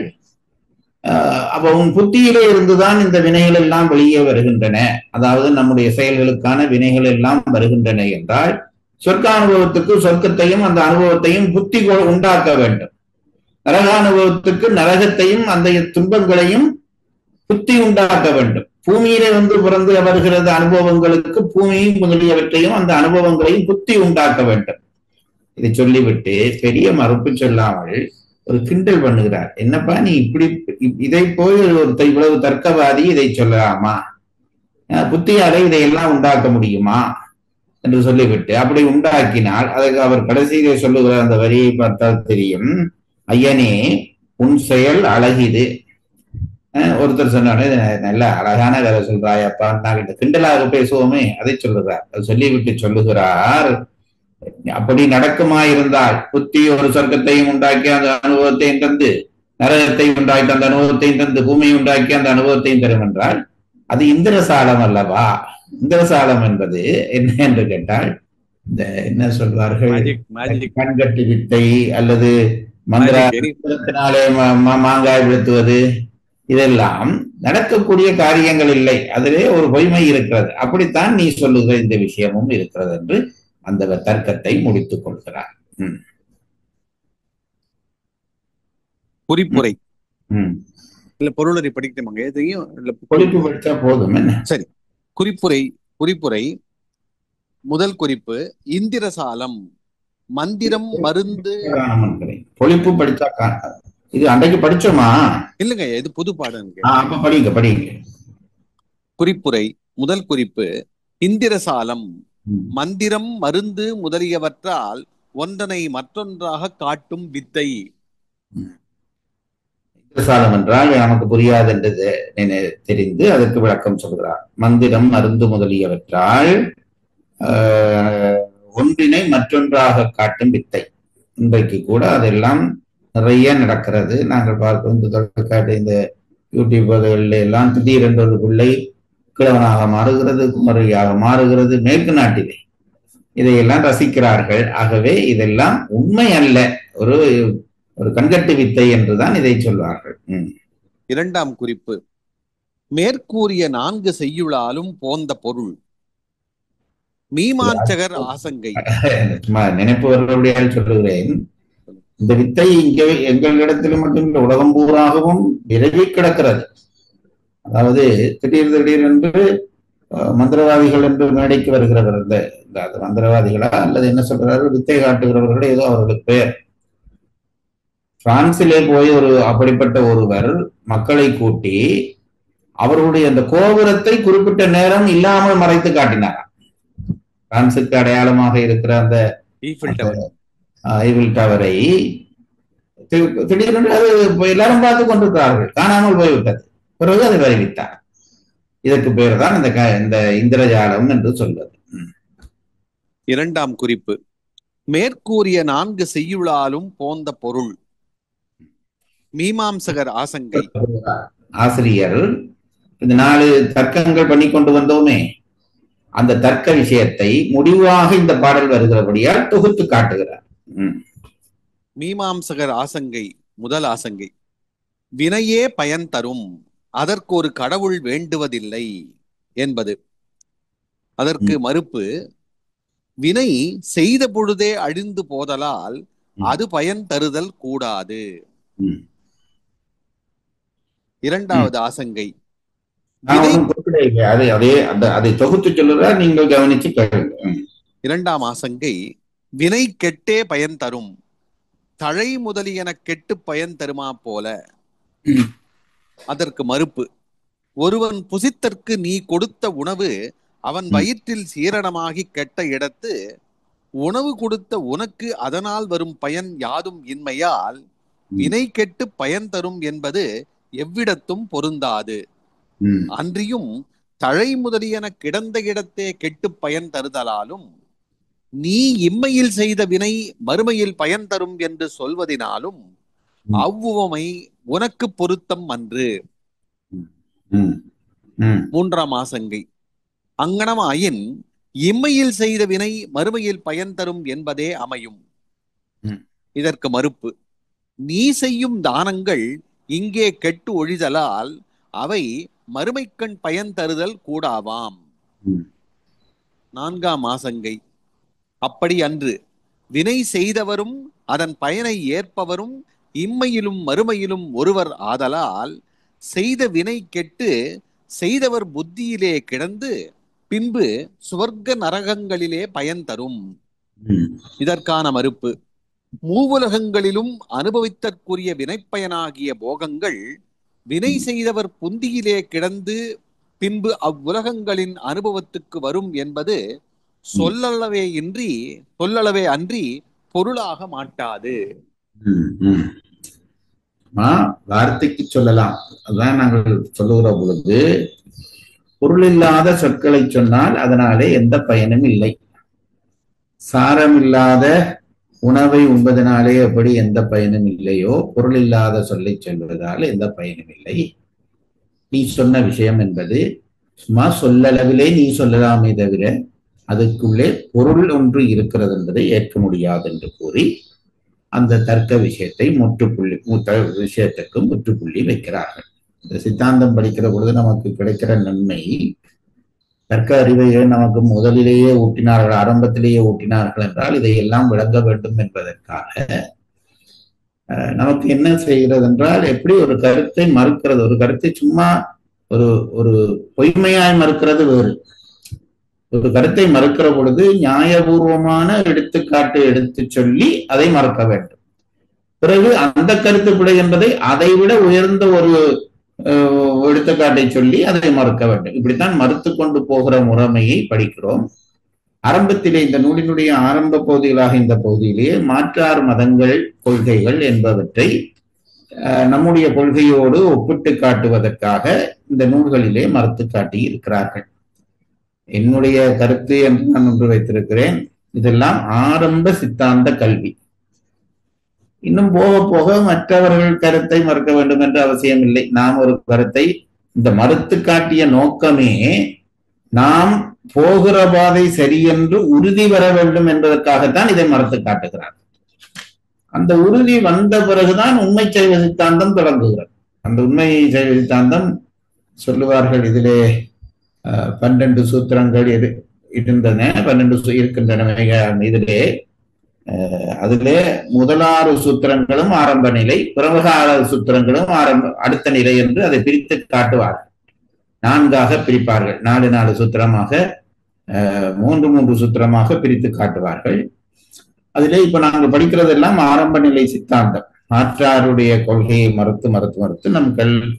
அப்ப உன் புத்தியிலே இருந்துதான் இந்த வினைகள் எல்லாம் வெளியே வருகின்றன, அதாவது நம்முடைய செயல்களுக்கான வினைகள் எல்லாம் வருகின்றன என்றால், சொர்க்க அனுபவத்துக்கு சொர்க்கத்தையும் அந்த அனுபவத்தையும் புத்தி உண்டாக்க வேண்டும். நரக அனுபவத்துக்கு நரகத்தையும் அந்த துன்பங்களையும் புத்தி உண்டாக்க வேண்டும். பூமியிலே பிறந்து வருகிறது அனுபவங்களுக்கு பூமியும் முதலியவற்றையும் அந்த அனுபவங்களையும் புத்தி உண்டாக்க வேண்டும். இதை சொல்லிவிட்டு பெரிய மறுப்பு சொல்லாமல் ஒரு கிண்டல் பண்ணுகிறார். என்னப்பா நீ இப்படி இதை போய் இவ்வளவு தர்க்கவாதி இதை சொல்லலாமா? புத்தியாலே இதையெல்லாம் உண்டாக்க முடியுமா என்று சொல்லிவிட்டு, அப்படி உண்டாக்கினால் அதற்கு அவர் கடைசியிலே சொல்லுகிற அந்த வரியை பார்த்தால் தெரியும். ஐயனே உன் செயல் அழகிது. ஒருத்தர் சொன்னாலே நல்ல அழகான கதை சொல்றாயப்பா, நாங்க கிண்டலாக பேசுவோமே, அதை சொல்லுகிறார். அதை சொல்லிவிட்டு சொல்லுகிறார், அப்படி நடக்குமாயிருந்தால் புத்தி ஒரு சொர்க்கத்தையும் உண்டாக்கி அந்த அனுபவத்தையும் தந்து, நரகத்தையும் உண்டாக்கி அந்த அனுபவத்தையும் தந்து, பூமியை உண்டாக்கி அந்த அனுபவத்தையும் தரும் என்றால் அது இந்திரசாலம் அல்லவா? இந்திரசாலம் என்பது என்ன என்று கேட்டால், இந்த என்ன சொல்வார்கள், கண்கட்டி வித்தை அல்லது மந்திரத்தினாலே மாங்காய் விழுத்துவது, இதெல்லாம் நடக்கக்கூடிய காரியங்கள் இல்லை, அதிலே ஒரு பொய்மை இருக்கிறது. அப்படித்தான் நீ சொல்லுகிற இந்த விஷயமும் இருக்கிறது என்று அந்த தர்க்கத்தை முடித்துக் கொள்கிறார். குறிப்புரை இல்ல பொருளரை படிக்கணுமாங்க? எதையும் குறிப்பு படிச்சா போதும். என்ன சரி. குறிப்புரை முதல் குறிப்பு இந்திரசாலம் மந்திரம் மருந்து. பொழிப்பு படிச்சா இது அன்றைக்கு படிச்சோமா? இல்லங்க, இது புது பாடம். அப்ப படிங்க. குறிப்புரை முதல் குறிப்பு இந்திரசாலம் மந்திரம் மருந்து முதலியவற்றால் ஒன்றனை மற்றொன்றாக காட்டும் வித்தை. இந்திரசாலம் என்றால் நமக்கு புரியாது என்று தெரிந்து அதற்கு விளக்கம் சொல்கிறார். மந்திரம் மருந்து முதலியவற்றால் ஒன்றினை மற்றொன்றாக காட்டும் வித்தை. இன்றைக்கு கூட அதெல்லாம் நிறைய நடக்கிறது. நாங்கள் பார்க்கிறோம் இந்த தொலைக்காட்டு இந்த யூடியூப் எல்லாம் திடீரென்று ஒரு பிள்ளை கிழவனாக மாறுகிறது, குமரியாக மாறுகிறது. மேற்கு நாட்டிலே இதையெல்லாம் ரசிக்கிறார்கள். ஆகவே இதெல்லாம் உண்மை அல்ல, ஒரு ஒரு கண்கட்டு வித்தை என்றுதான் இதை சொல்வார்கள். இரண்டாம் குறிப்பு. மேற்கூறிய 4 செய்யுளாலும் போந்த பொருள் மீமாஞ்சகர் ஆசங்கை. நினைப்பவர்களுடைய சொல்லுகிறேன், இந்த வித்தை இங்கே எங்களிடத்தில் மட்டும் உலகம் பூராகவும் விரவி கிடக்கிறது. அதாவது திடீரென்று மந்திரவாதிகள் என்று மேடைக்கு வருகிறவர், இந்த மந்திரவாதிகளா அல்லது என்ன சொல்றாரு, வித்தை காட்டுகிறவர்களோ ஏதோ அவர்களுக்கு பெயர். பிரான்சிலே போய் அப்படிப்பட்ட ஒருவர் மக்களை கூட்டி அவர்களுடைய அந்த கோபுரத்தை குறிப்பிட்ட நேரம் இல்லாமல் மறைத்து காட்டினார். பிரான்சுக்கு அடையாளமாக இருக்கிற அந்த ஈஃபில் டவரை திடீரென்று அது எல்லாரும் பார்த்து கொண்டிருக்கிறார்கள், காணாமல் போய்விட்டது. பிறகு அதை அறிவித்தார். இதற்கு பேர் தான் இந்த இந்திரஜாலம் என்று சொல்வது. இரண்டாம் குறிப்பு. மேற்கூறிய 4 செய்யுளாலும் போந்த பொருள் மீமாம்சகர் ஆசங்கை. ஆசிரியர் இந்த 4 தர்க்கங்கள் பண்ணி கொண்டு வந்தோமே, அந்த தர்க்க விஷயத்தை முடிவாக இந்த பாடல் வருகிறபடியால் தொகுத்து காட்டுகிறார். மீமாம்சகர் ஆசங்கை. முதல் ஆசங்கை, வினையே பயன் தரும், அதற்கு ஒரு கடவுள் வேண்டுவதில்லை என்பது. அதற்கு மறுப்பு, வினை செய்த பொழுதே அழிந்து போதலால் அது பயன் தருதல் கூடாது. இரண்டாவது ஆசங்கை, அதை தொகுத்து சொல்லுறார், நீங்கள் கவனிச்சு கேளுங்க. இரண்டாம் ஆசங்கை, வினை கெட்டே பயன் தரும், தழை முதலியன கெட்டு பயன் தருமா போல. அதற்கு மறுப்பு, ஒருவன் புசித்தற்கு நீ கொடுத்த உணவு அவன் வயிற்றில் சீரணமாகி கெட்ட இடத்து உணவு கொடுத்த உனக்கு அதனால் வரும் பயன் யாதும் இன்மையால் வினை கெட்டு பயன் தரும் என்பது எவ்விடத்தும் பொருந்தாது. அன்றியும் தழை முதலியன கிடந்த இடத்தே கெட்டு பயன் தருதலாலும் நீ இம்மையில் செய்த வினை மறுமையில் பயன் தரும் என்று சொல்வதினாலும் அவ்வுவமை உனக்கு பொருத்தம் அன்று. மூன்றாம் ஆசங்கை, அங்கனமாயின் இம்மையில் செய்த வினை மறுமையில் பயன் தரும் என்பதே அமையும். இதற்கு மறுப்பு, நீ செய்யும் தானங்கள் இங்கே கெட்டு ஒழிதலால் அவை மறுமைக்கண் பயன் தருதல் கூடாவாம். நான்காம் ஆசங்கை, அப்படி அன்று வினை செய்தவரும் அதன் பயனை ஏற்பவரும் இம்மையிலும் மறுமையிலும் ஒருவர் ஆதலால் செய்த வினை கெட்டு செய்தவர் புத்தியிலே கிடந்து பின்பு சுவர்க்க நரகங்களிலே பயன் தரும். இதற்கான மறுப்பு, மூவுலகங்களிலும் அனுபவித்தற்குரிய வினைப்பயனாகிய போகங்கள் வினை செய்தவர் புந்தியிலே கிடந்து பின்பு அவ்வுலகங்களின் அனுபவத்துக்கு வரும் என்பது சொல்லளவே அன்றி பொருளாக மாட்டாது. வார்த்தைக்கு சொல்லலாம். அதான் நாங்கள் சொல்லுகிற பொழுது பொருள் இல்லாத சொற்களை சொன்னால் அதனாலே எந்த பயனும் இல்லை. சாரமில்லாத உணவை உண்பதனாலே எப்படி எந்த பயனும் இல்லையோ, பொருள் இல்லாத சொல்லை சொல்வதால் எந்த பயனும் இல்லை. நீ சொன்ன விஷயம் என்பது சும்மா சொல்லளவிலே நீ சொல்லலாமே தவிர அதுக்குள்ளே பொருள் ஒன்று இருக்கிறது என்பதை ஏற்க முடியாது என்று கூறி அந்த தர்க்க விஷயத்தை விஷயத்துக்கு முற்றுப்புள்ளி வைக்கிறார்கள். இந்த சித்தாந்தம் படிக்கிற பொழுது நமக்கு கிடைக்கிற நன்மை, தர்க்க அறிவை நமக்கு முதலிலேயே ஊட்டினார்கள், ஆரம்பத்திலேயே ஊட்டினார்கள் என்றால் இதையெல்லாம் விளங்க வேண்டும் என்பதற்காக நமக்கு என்ன செய்கிறது என்றால், எப்படி ஒரு கருத்தை மறுக்கிறது, ஒரு கருத்தை சும்மா ஒரு பொய்மையாய் மறுக்கிறது வேறு. ஒரு கருத்தை மறுக்கிற பொழுது நியாயபூர்வமான எடுத்துக்காட்டு எடுத்து சொல்லி அதை மறுக்க வேண்டும். பிறகு அந்த கருத்து பிழை என்பதை அதை விட உயர்ந்த ஒரு எடுத்துக்காட்டை சொல்லி அதை மறுக்க வேண்டும். இப்படித்தான் மறுத்து கொண்டு போகிற முறைமையை படிக்கிறோம். ஆரம்பத்திலே இந்த நூலினுடைய ஆரம்ப பகுதிகளாக இந்த பகுதியிலேயே மாற்றார் மதங்கள் கொள்கைகள் என்பவற்றை நம்முடைய கொள்கையோடு ஒப்பிட்டு காட்டுவதற்காக இந்த நூல்களிலே மறுத்து காட்டி இருக்கிறார்கள். என்னுடைய கருத்து என்று நான் ஒன்று வைத்திருக்கிறேன். இதெல்லாம் ஆரம்ப சித்தாந்த கல்வி. இன்னும் போக போக மற்றவர்கள் கருத்தை மறுக்க வேண்டும் என்ற அவசியம் இல்லை. நாம் ஒரு கருத்தை இந்த மறுத்து காட்டிய நோக்கமே நாம் போகிற பாதை சரியென்று உறுதி வர வேண்டும் என்பதற்காகத்தான் இதை மறுத்து காட்டுகிறார். அந்த உறுதி வந்த பிறகுதான் உண்மை சைவ சித்தாந்தம் தொடங்குகிறது. அந்த உண்மை சைவ சித்தாந்தம் சொல்லுவார்கள், இதிலே 12 சூத்திரங்கள் இருந்தன, 12 இருக்கின்றன இதிலே. அதிலே முதல் 6 சூத்திரங்களும் ஆரம்ப நிலை, பிறகு 6 சூத்திரங்களும் அடுத்த நிலை என்று அதை பிரித்து காட்டுவார்கள். 4ஆக பிரிப்பார்கள். 4 சூத்திரமாக, 3 சூத்திரமாக பிரித்து காட்டுவார்கள். அதிலே இப்ப நாங்கள் படிக்கிறதெல்லாம் ஆரம்ப நிலை சித்தாந்தம். மாற்றாருடைய கொள்கையை மறுத்து நம்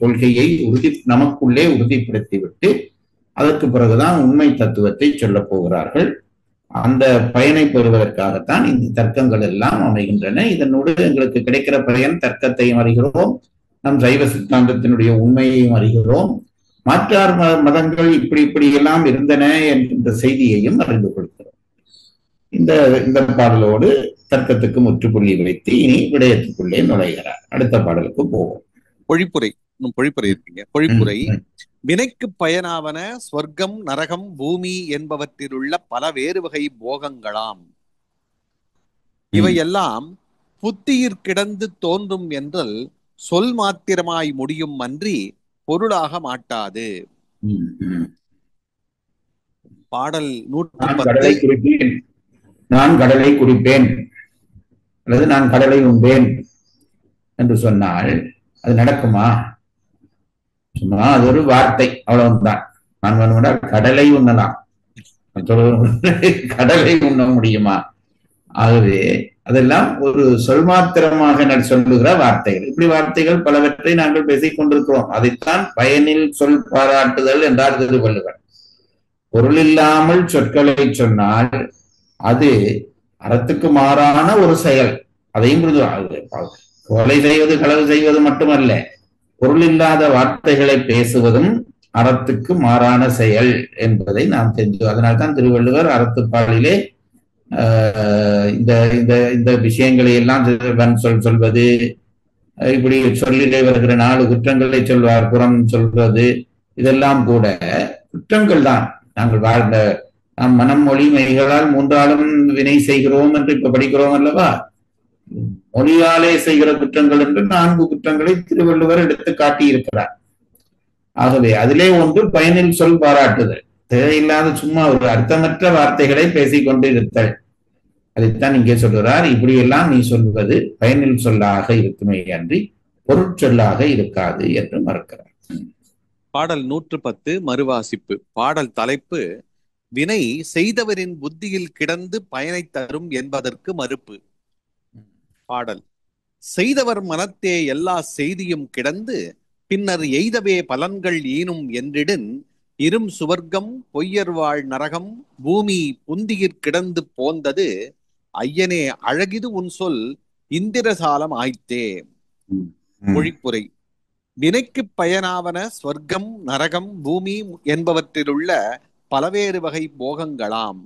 கொள்கையை நமக்குள்ளே உறுதிப்படுத்தி விட்டு அதற்கு பிறகுதான் உண்மை தத்துவத்தை சொல்ல போகிறார்கள். அந்த பயனை பெறுவதற்காகத்தான் இந்த தர்க்கங்கள் எல்லாம் அமைகின்றன. இதனோடு எங்களுக்கு கிடைக்கிற பயன் தர்க்கத்தையும் அறிகிறோம், நம் சைவ சித்தாந்தத்தினுடைய உண்மையையும் அறிகிறோம், மாற்றார் மதங்கள் இப்படி எல்லாம் இருந்தன என்கின்ற செய்தியையும் அறிந்து கொடுக்கிறோம். இந்த பாடலோடு தர்க்கத்துக்கு முற்றுப்புள்ளி வைத்து இனி விடயத்துக்குள்ளே நுழைகிறார். அடுத்த பாடலுக்கு போவோம். பொழிப்புரை இருக்கீங்க. பொழிப்புரை. வினைக்கு பயனாவன ஸ்வர்க்கம், நரகம், பூமி என்பவற்றிலுள்ள பல வேறு வகை போகங்களாம். இவையெல்லாம் புத்தியிற் கிடந்து தோன்றும் என்றால் சொல் மாத்திரமாய் முடியும் அன்றி பொருளாக மாட்டாது. பாடல் 110. நான் கடலை குடிப்பேன் அல்லது நான் கடலை உண்பேன் என்று சொன்னால் அது நடக்குமா? சும்மா அது ஒரு வார்த்தை, அவ்வளவுதான். நான் வேணும்னா கடலை உண்ணலாம், கடலை உண்ண முடியுமா? ஆகவே அதெல்லாம் ஒரு சொல் மாத்திரமாக சொல்லுகிற வார்த்தைகள். இப்படி வார்த்தைகள் பலவற்றை நாங்கள் பேசிக் கொண்டிருக்கிறோம். அதைத்தான் பயனில் சொல் பாராட்டுதல் என்றார் திருவள்ளுவர். பொருள் இல்லாமல் சொற்களை சொன்னால் அது அறத்துக்கு மாறான ஒரு செயல். அதையும் கொலை செய்வது, களவு செய்வது மட்டுமல்ல, பொருள் இல்லாத வார்த்தைகளை பேசுவதும் அறத்துக்கு மாறான செயல் என்பதை நாம் தெரிஞ்சு. அதனால்தான் திருவள்ளுவர் அறத்துப்பாலிலே இந்த விஷயங்களை எல்லாம் சொல்வது, இப்படி சொல்லிலே வருகிற 4 குற்றங்களை சொல்வார். புறம் சொல்வது, இதெல்லாம் கூட குற்றங்கள் தான். நாம் மனம், மொழி, மெய்களால் 3ஆலும் வினை செய்கிறோம் என்று இப்ப படிக்கிறோம் அல்லவா? மொழியாலே செய்கிற குற்றங்கள் என்று 4 குற்றங்களை திருவள்ளுவர் எடுத்து காட்டியிருக்கிறார். ஆகவே அதிலே ஒன்று பயனில் சொல் பாராட்டுதல். தேவையில்லாத சும்மா ஒரு அர்த்தமற்ற வார்த்தைகளை பேசிக்கொண்டு இருத்தல். அதைத்தான் இங்கே சொல்கிறார். இப்படியெல்லாம் நீ சொல்வது பயனில் சொல்லாக இருக்குமே அன்றி பொருட்சொல்லாக இருக்காது என்று மறுக்கிறார். பாடல் 110 மறுவாசிப்பு. பாடல் தலைப்பு வினை செய்தவரின் புத்தியில் கிடந்து பயனை தரும் என்பதற்கு மறுப்பு. பாடல். செய்தவர் மனத்தே எல்லா செய்தியும் கிடந்து பின்னர் எய்தவே பலன்கள் ஈனும் என்றிடன் இரும் சுவர்க்கம், பொய்யர்வாழ் நரகம், பூமி புந்தியிற் கிடந்து போந்தது ஐயனே அழகிது உன் சொல் இந்திரசாலம் ஆய்த்தே. மொழிப்புரை. வினைக்கு பயனாவன ஸ்வர்க்கம், நரகம், பூமி என்பவற்றிலுள்ள பலவேறு வகை போகங்களாம்.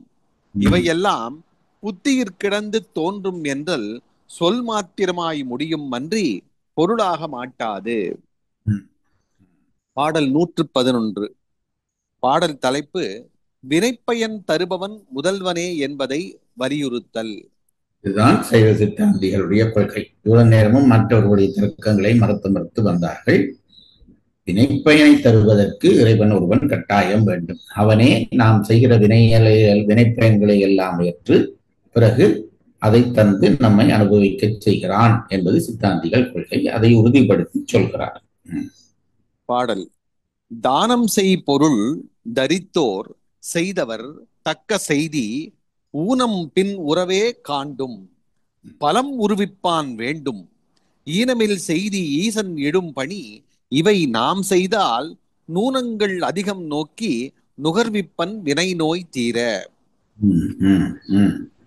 இவையெல்லாம் புத்தியிற் கிடந்து தோன்றும் என்றால் சொல் மாத்திரமாய் முடியும் அன்றி பொருளாக மாட்டாது. பாடல் 111. பாடல் தலைப்பு வினைப்பயன் தருபவன் முதல்வனே என்பதை வலியுறுத்தல். இதுதான் சைவ சித்தாந்திகளுடைய கொள்கை. இவ்வளவு நேரமும் மற்றவர்களுடைய தர்க்கங்களை மறுத்து வந்தார்கள். வினைப்பயனை தருவதற்கு இறைவன் ஒருவன் கட்டாயம் வேண்டும். அவனே நாம் செய்கிற வினைப்பயன்களை எல்லாம் ஏற்று பிறகு அதை தந்து நம்மை அனுபவிக்க செய்கிறான் என்பது சித்தாந்திகள் கொள்கை. அதை உறுதிப்படுத்தி சொல்கிறார். பாடல். தானம் செய் பொருள் தரித்தோர் செய்தவர் தக்க செய்தி ஊனம் பின் உறவே காண்டும் பலம் உருவிப்பான் வேண்டும் ஈனமில் செய்தி ஈசன் இடும் பணி இவை நாம் செய்தால் நூனங்கள் அதிகம் நோக்கி நுகர்விப்பன் வினை நோய் தீர.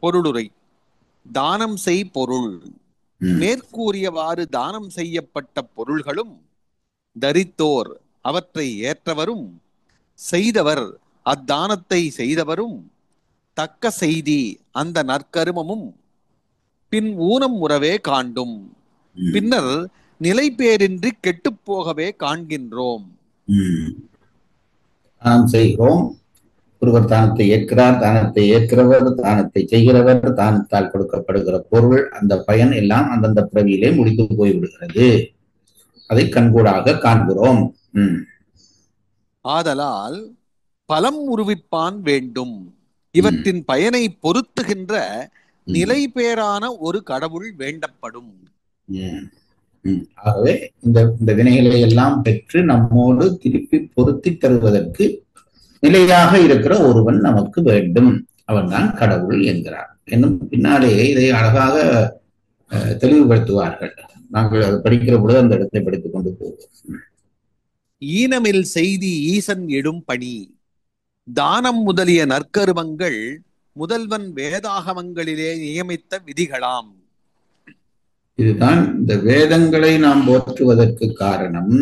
பொருளுரை. தானம் செய் பொருள். மேற்கூறியவாறு தானம் செய்யப்பட்ட பொருள்களும் தரித்தோர் அவற்றை ஏற்றவரும் செய்தவர் அத்தானத்தை செய்தவரும் தக்க செய்தி அந்த நற்கருமமும் பின் ஊனம் உறவே காண்டும். பின்னர் நிலை பேரின்றி கெட்டுப் போகவே காண்கின்றோம். தானம் செய்கிறோம். ஒருவர் தானத்தை ஏற்கிறார், தானத்தை ஏற்கிறவர், தானத்தை செய்கிறவர், தானத்தால் கொடுக்கப்படுகிற பொருள், அந்த பயன் எல்லாம் அந்தந்த பிறவியிலே முடிந்து போய்விடுகிறது. அதை கண்கூடாக காண்கிறோம். ஆதலால் பலம் உருவிப்பான் வேண்டும். இவற்றின் பயனை பொருத்துகின்ற நிலை பேரான ஒரு கடவுள் வேண்டப்படும். ஆகவே இந்த வினைகளை எல்லாம் பெற்று நம்மோடு திருப்பி பொருத்தி தருவதற்கு நிலையாக இருக்கிற ஒருவன் நமக்கு வேண்டும். அவன்தான் கடவுள் என்கிறார். இன்னும் பின்னாலே இதை அழகாக தெளிவுபடுத்துவார்கள். நாங்கள் அதை படிக்கிற பொழுது அந்த இடத்தை படித்துக் கொண்டு போவோம். ஈனமில் செய்தி ஈசன் எடும் பணி தானம் முதலிய நற்கருமங்கள் முதல்வன் வேதாகமங்களிலே நியமித்த விதிகளாம். இதுதான் இந்த வேதங்களை நாம் போற்றுவதற்கு காரணம்.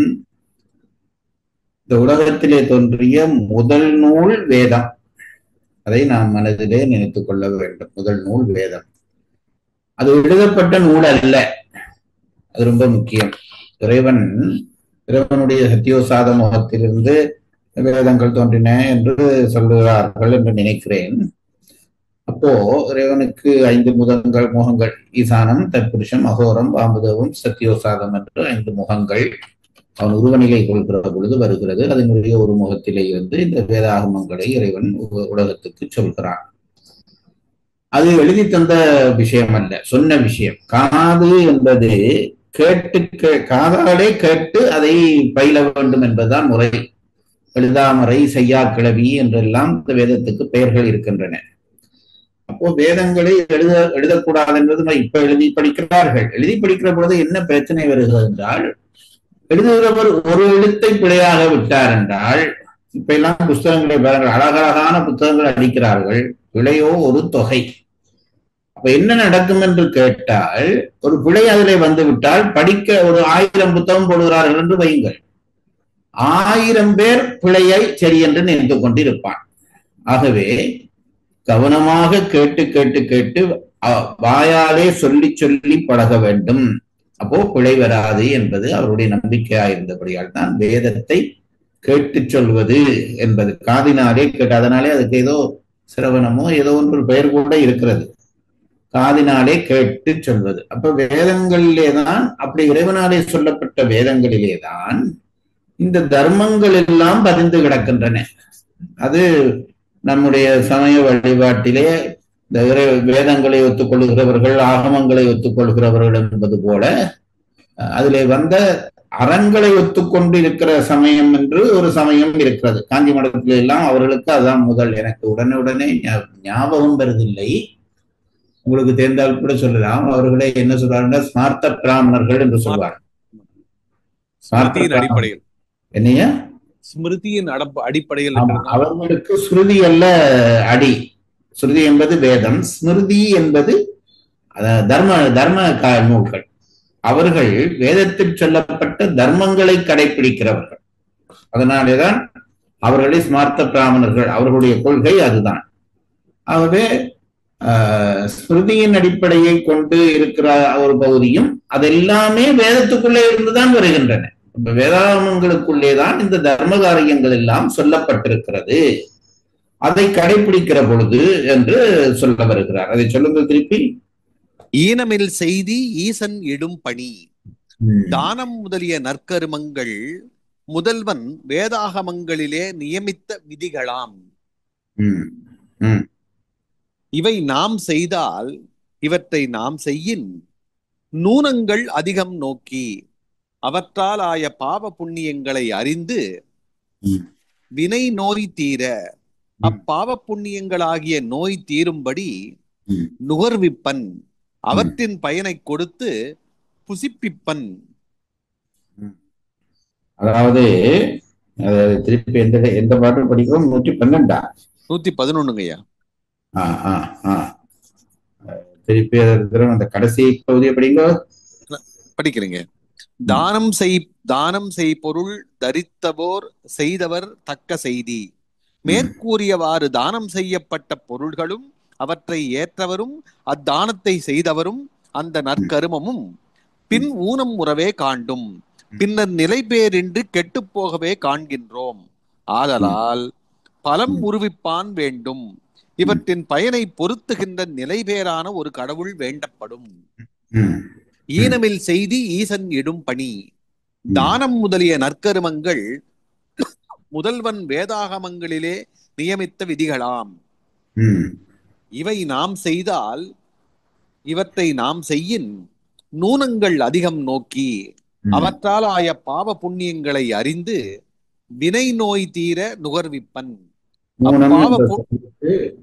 இந்த உலகத்திலே தோன்றிய முதல் நூல் வேதம். அதை நாம் மனதிலே நினைத்துக் கொள்ள வேண்டும். முதல் நூல் வேதம். அது எழுதப்பட்ட நூல் அல்ல. அது ரொம்ப முக்கியம். இறைவனுடைய சத்தியோசாத முகத்திலிருந்து வேதங்கள் தோன்றின என்று சொல்லுகிறார்கள் என்று நினைக்கிறேன். அப்போ இறைவனுக்கு 5 முகங்கள், ஈசானம், தற்புருஷம், அகோரம், வாமுதேவம், சத்தியோசாதம் என்று 5 முகங்கள் அவன் உருவநிலை கொள்கிற பொழுது வருகிறது. அதனுடைய ஒரு முகத்திலே இருந்து இந்த வேதாகமங்களை இறைவன் உலகத்துக்கு சொல்கிறான். அது எழுதி தந்த விஷயம் அல்ல, சொன்ன விஷயம். காது என்பது காதாலே கேட்டு அதை பயில வேண்டும் என்பதுதான் முறை. எழுதாமறை, செய்யா கிளவி என்றெல்லாம் இந்த வேதத்துக்கு பெயர்கள் இருக்கின்றன. அப்போ வேதங்களை எழுதக்கூடாது என்பது இப்ப எழுதி படிக்கிறார்கள். எழுதி படிக்கிற பொழுது என்ன பிரச்சனை வருகிறது என்றால், எழுதுகிறவர் ஒரு எழுத்தை பிழையாக விட்டார் என்றால், இப்ப எல்லாம் புத்தகங்களை பாருங்கள், அழகழகான புத்தகங்கள் அளிக்கிறார்கள், பிழையோ ஒரு தொகை. அப்ப என்ன நடக்கும் என்று கேட்டால், ஒரு பிழை அதிலே வந்து விட்டால் படிக்க ஒரு 1000 புத்தகம் போடுகிறார்கள் என்று வையுங்கள். 1000 பேர் பிழையை சரி என்று நினைத்துக் கொண்டிருப்பான். ஆகவே கவனமாக கேட்டு கேட்டு கேட்டு வாயாலே சொல்லி சொல்லி பழக வேண்டும். அப்போ பிழை வராது என்பது அவருடைய நம்பிக்கையாயிருந்தபடியால் தான் வேதத்தை கேட்டு சொல்வது என்பது. காதினாலே கேட்டு, அதனாலே அதுக்கு ஏதோ சிரவணமோ ஏதோ ஒன்று பெயர் கூட இருக்கிறது. காதினாலே கேட்டு சொல்வது. அப்ப வேதங்களிலே தான், அப்படி இறைவனாலே சொல்லப்பட்ட வேதங்களிலே தான் இந்த தர்மங்கள் எல்லாம் பதிந்து கிடக்கின்றன. அது நம்முடைய சமய வழிபாட்டிலே இந்த வேதங்களை ஒத்துக்கொள்கிறவர்கள், ஆகமங்களை ஒத்துக்கொள்கிறவர்கள் என்பது போல அதிலே வந்த அறங்களை ஒத்துக்கொண்டு இருக்கிற சமயம் என்று ஒரு சமயம் இருக்கிறது. காஞ்சி மடத்தில எல்லாம் அவர்களுக்கு அதான் முதல். எனக்கு உடனே ஞாபகம் வருதில்லை, உங்களுக்கு தெரிந்தால் கூட சொல்லலாம். அவர்களே என்ன சொல்றாருன்னா ஸ்மார்த்த பிராமணர்கள் என்று சொல்வார். அடிப்படையில் என்னையா ஸ்மிருதியின் அடிப்படையில் அவர்களுக்கு ஸ்ருதி அல்ல அடி. ஸ்ருதி என்பது வேதம், ஸ்மிருதி என்பது தர்ம நூல்கள். அவர்கள் வேதத்தில் சொல்லப்பட்ட தர்மங்களை கடைபிடிக்கிறவர்கள். அதனாலேதான் அவர்களே ஸ்மார்த்த பிராமணர்கள். அவர்களுடைய கொள்கை அதுதான். ஆகவே ஸ்மிருதியின் அடிப்படையை கொண்டு இருக்கிற ஒரு பகுதியும் அதெல்லாமே வேதத்துக்குள்ளே இருந்துதான் வருகின்றன. வேதாகமங்களுக்குள்ளேதான் இந்த தர்ம காரியங்கள் எல்லாம் சொல்லப்பட்டிருக்கிறது. அதை கடைபிடிக்கிற பொழுது என்று சொல்ல வருகிறார். அதை சொல்லுங்கள் திருப்பி. ஈனமில் செய்தி ஈசன் இடும் பணி தானம் முதலிய நற்கருமங்கள் முதல்வன் வேதாகமங்களிலே நியமித்த விதிகளாம். இவை நாம் செய்தால் இவற்றை நாம் செய்யின் நூனங்கள் அதிகம் நோக்கி அவற்றால் ஆய பாவ புண்ணியங்களை அறிந்து வினை நோய் தீர அப்பாவ புண்ணியங்களாகிய நோய் தீரும்படி நுகர்விப்பன் அவற்றின் பயனை கொடுத்து புசிப்பிப்பன். அதாவது திருப்பி எந்த பாட்டு படிக்கிறோம்? 112 111. திருப்பி அந்த கடைசி பகுதி எப்படிங்கோ படிக்கிறீங்க. தானம் செய் பொருள் தரித்தவோர் செய்தவர் தக்க செய்தி. மேற்கூறியவாறு தானம் செய்யப்பட்ட பொருள்களும் அவற்றை ஏற்றவரும் அத்தானத்தை செய்தவரும் அந்த நற்கருமமும் பின் ஊனம் உறவே காண்டும். பின்னர் நிலை பேரின்றி கெட்டுப் போகவே காண்கின்றோம். ஆதலால் பலம் உருவிப்பான் வேண்டும். இவற்றின் பயனை பொருத்துகின்ற நிலை பேரான ஒரு கடவுள் வேண்டப்படும். ஈனமில் செய்தி ஈசன் இடும் பணி. தானம் முதலிய நற்கருமங்கள் முதல்வன் வேதாகமங்களிலே நியமித்த விதிகளாம். இவை நாம் செய்தால் இவற்றை நாம் செய்யின் நூனங்கள் அதிகம் நோக்கி அவற்றால் ஆய பாவ புண்ணியங்களை அறிந்து வினை நோய் தீர நுகர்விப்பன்.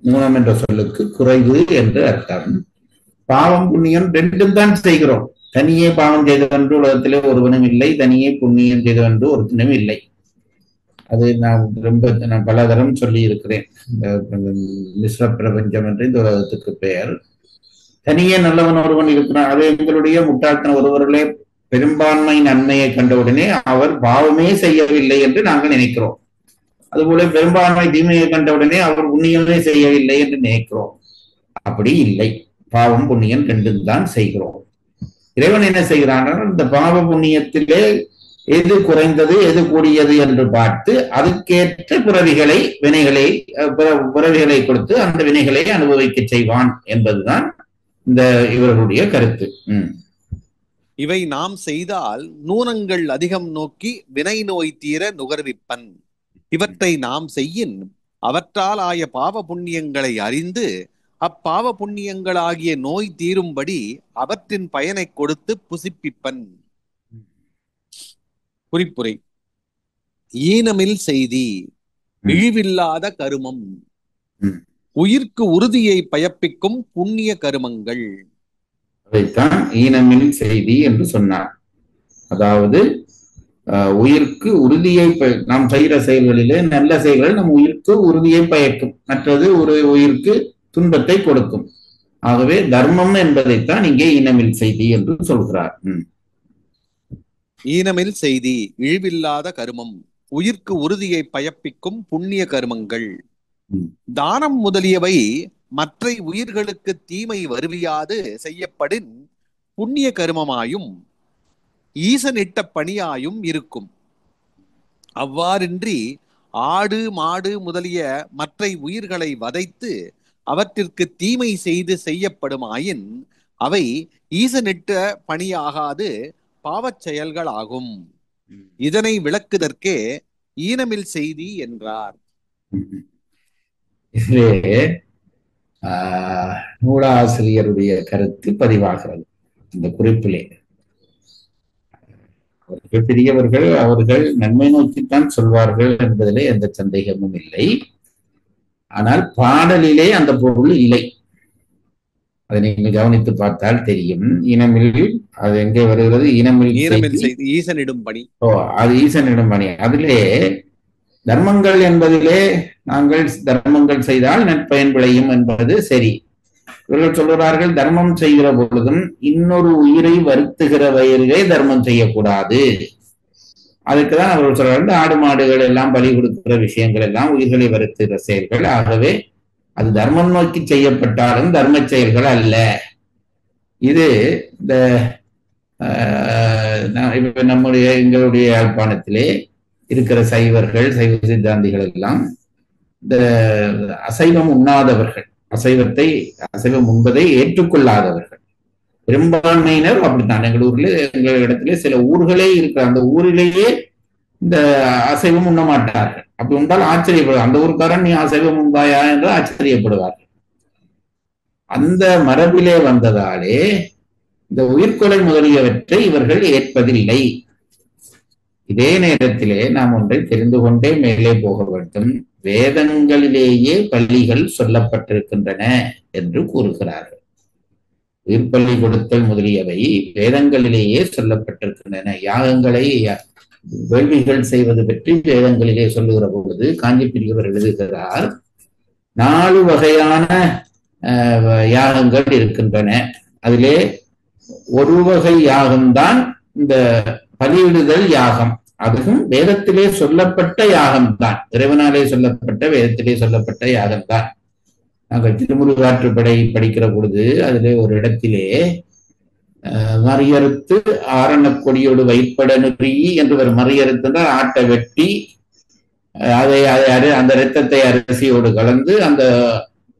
நூனம் என்ற சொல்லுக்கு குறைவு என்று அர்த்தம். பாவம் புண்ணியம் ரெண்டும் தான் செய்கிறோம். தனியே பாவம் செய்தவென்று உலகத்திலே ஒருவனும் இல்லை, தனியே புண்ணியம் செய்தவென்று ஒருத்தனும் இல்லை. அது நான் பல தரம் சொல்லி இருக்கிறேன். மிஸ்ர பிரபஞ்சம் என்று இந்த உலகத்துக்கு பெயர். தனியே நல்லவன் ஒருவன் இருக்கிறான். அது எங்களுடைய முட்டாள்தன ஒருவர்களே பெரும்பான்மை நன்மையை கண்டவுடனே அவர் பாவமே செய்யவில்லை என்று நாங்கள் நினைக்கிறோம். அதுபோல பெரும்பான்மை தீமையை கண்டவுடனே அவர் புண்ணியமே செய்யவில்லை என்று நினைக்கிறோம். அப்படி இல்லை. பாவம் புண்ணியம் ரெண்டும் தான் செய்கிறோம். இறைவன் என்ன செய்கிறான்? இந்த பாவ புண்ணியத்திலே எது குறைந்தது எது கூடியது என்று பார்த்து அதுக்கேற்ற பிறவிகளை கொடுத்து அந்த வினைகளை அனுபவிக்க செய்வான் என்பதுதான் இந்த இவர்களுடைய கருத்து. இவை நாம் செய்தால் நூனங்கள் அதிகம் நோக்கி வினை நோய் தீர நுகர்விப்பன். இவற்றை நாம் செய்யின் அவற்றால் ஆய பாவ புண்ணியங்களை அறிந்து அப்பாவ புண்ணியங்களாகிய நோய் தீரும்படி அவற்றின் பயனை கொடுத்து புசிப்பிப்பன். குறிப்புரை. ஈனமில் செய்தி இழிவில்லாத கருமம். உயிர்க்கு உறுதியை பயப்பிக்கும் புண்ணிய கருமங்கள். அதைத்தான் ஈனமில் செய்தி என்று சொன்னார். அதாவது உயிர்க்கு உறுதியை நாம் செய்கிற செயல்களிலே நல்ல செயல்கள் நம் உயிர்க்கு உறுதியை பயக்கும், மற்றது ஒரு உயிர்க்கு துன்பத்தை கொடுக்கும். ஆகவே தர்மம் என்பதைத்தான் இங்கே ஈனமில் செய்தி என்று சொல்கிறார். ஈனமில் செய்தி இழிவில்லாத கருமம், உயிர்க்கு உறுதியை பயப்பிக்கும் புண்ணிய கருமங்கள். தானம் முதலியவை மற்ற உயிர்களுக்கு தீமை வருவியாது செய்யப்படின் புண்ணிய கருமமாயும் ஈசனிட்ட பணியாயும் இருக்கும். அவ்வாறின்றி ஆடு மாடு முதலிய மற்ற உயிர்களை வதைத்து அவற்றிற்கு தீமை செய்து செய்யப்படுமாயின் அவை ஈசனிட்ட பணியாகாது பாவச் செயல்களாகும். இதனை விளக்குதற்கே ஈனமில் செய்தி என்றார். இதிலே நூலாசிரியருடைய கருத்து பதிவாகிறது இந்த குறிப்பிலே. அவர்கள் பெரியவர்கள், அவர்கள் நன்மை நோக்கித்தான் சொல்வார்கள் என்பதிலே எந்த சந்தேகமும் இல்லை. ஆனால் பாடலிலே அந்த பொருள் இல்லை. அதை நீங்க கவனித்து பார்த்தால் தெரியும். இனமில் அது எங்கே வருகிறது? ஈனமில் செய்தி ஈசனிடும் பணி. அது ஈசனிடும் பணி. அதிலே தர்மங்கள் என்பதிலே நாங்கள் தர்மங்கள் செய்தால் நற்பயன் விளையும் என்பது சரி. இவர்கள் சொல்கிறார்கள் தர்மம் செய்கிற பொழுதும் இன்னொரு உயிரை வருத்துகிற வயிறே தர்மம் செய்யக்கூடாது. அதுக்குதான் அவர்கள் சொல்றார்கள் ஆடு மாடுகள் எல்லாம் பலி கொடுக்கிற விஷயங்கள் எல்லாம் உயிர்களை வருத்துகிற செயல்கள். ஆகவே அது தர்மம் நோக்கி செய்யப்பட்டாலும் தர்ம செயல்கள் அல்ல. இது இந்த நம்முடைய எங்களுடைய யாழ்ப்பாணத்திலே இருக்கிற சைவர்கள், சைவ சித்தாந்திகள் எல்லாம் இந்த அசைவம் உண்ணாதவர்கள், அசைவம் உண்பதை ஏற்றுக்கொள்ளாதவர்கள் பெரும்பான்மையினர் அப்படித்தான். எங்கள் ஊர்ல எங்கள் இடத்துல சில ஊர்களே இருக்கிற அந்த ஊரிலேயே இந்த அசைவம் உண்ண மாட்டார்கள். அப்படி உண்டால் ஆச்சரியப்படுவார். அந்த ஊருக்காரன் நீ அசைவம் உண்பாயா என்று ஆச்சரியப்படுவார்கள். அந்த மரபிலே வந்ததாலே இந்த உயிர்கொலை முதலியவற்றை இவர்கள் ஏற்பதில்லை. இதே நேரத்திலே நாம் ஒன்றை தெரிந்து கொண்டே மேலே போக வேண்டும். வேதங்களிலேயே பலிகள் சொல்லப்பட்டிருக்கின்றன என்று கூறுகிறார்கள். உயிர்பலி கொடுத்தல் முதலியவை வேதங்களிலேயே சொல்லப்பட்டிருக்கின்றன. யாகங்களை வேள்விகள் செய்வது பற்றி வேதங்களிலே சொல்லுகிற பொழுது காஞ்சி பெரியவர் எழுதுகிறார், 4 வகையான யாகங்கள் இருக்கின்றன. அதிலே ஒரு வகை யாகம்தான் இந்த பலியிடுதல் யாகம். அதுவும் வேதத்திலே சொல்லப்பட்ட யாகம்தான், இறைவனாலே சொல்லப்பட்ட, வேதத்திலே சொல்லப்பட்ட யாகம்தான். நாங்கள் திருமுருகாற்றுப்படை படிக்கிற பொழுது அதிலே ஒரு இடத்திலே மறியறுத்து ஆரணக்கொடியோடு வைப்பட நுறி என்று ஒரு மறியறுத்து ஆட்டை வெட்டி அதை அந்த இரத்தத்தை அரிசியோடு கலந்து அந்த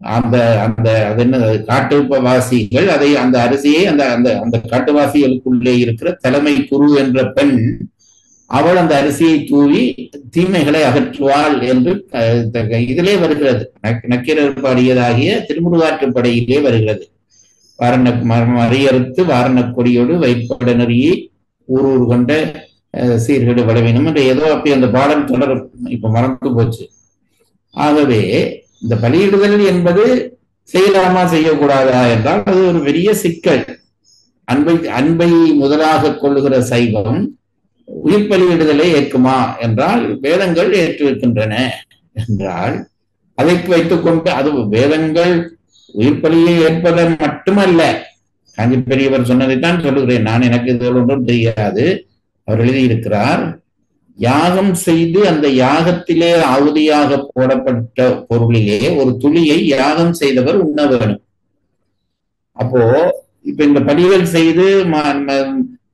அந்த அந்த அது என்ன காட்டுவாசிகள் அதை அந்த அரிசியை அந்த அந்த அந்த காட்டுவாசிகளுக்குள்ளே இருக்கிற தலைமை குரு என்ற பெண் அவள் அந்த அரிசியை தூவி தீமைகளை அகற்றுவாள் என்று இதிலே வருகிறது. நக்கீரர் பாடியதாகிய திருமுருகாற்றுப்படையிலே வருகிறது. மறியறுத்து வாரணக் கொடியோடு வைப்பட நெறியை ஊர் கொண்ட சீர்கேடு வளவினும் என்று ஏதோ அப்படி அந்த பாடல் தொடரும். இப்ப மறந்து போச்சு. ஆகவே இந்த பலியிடுதல் என்பது செய்யலாமா செய்யக்கூடாதா என்றால் அது ஒரு பெரிய சிக்கல். அன்பை முதலாக கொள்ளுகிற சைவம் உயிர் பலியிடுதலை ஏற்குமா என்றால் வேதங்கள் ஏற்றிருக்கின்றன என்றால் அதை வைத்துக் கொண்டு அது வேதங்கள் உயிர் பலியை ஏற்பதன் மட்டுமல்ல. காஞ்சி பெரியவர் சொன்னதைத்தான் சொல்லுகிறேன் நான், எனக்கு இது ஒன்றும் தெரியாது. அவர் எழுதியிருக்கிறார், யாகம் செய்து அந்த யாகத்திலே ஆவுதியாக போடப்பட்ட பொருளிலே ஒரு துளியை யாகம் செய்தவர் உண்ண வேணும். அப்போ இப்ப இந்த பலிகள் செய்து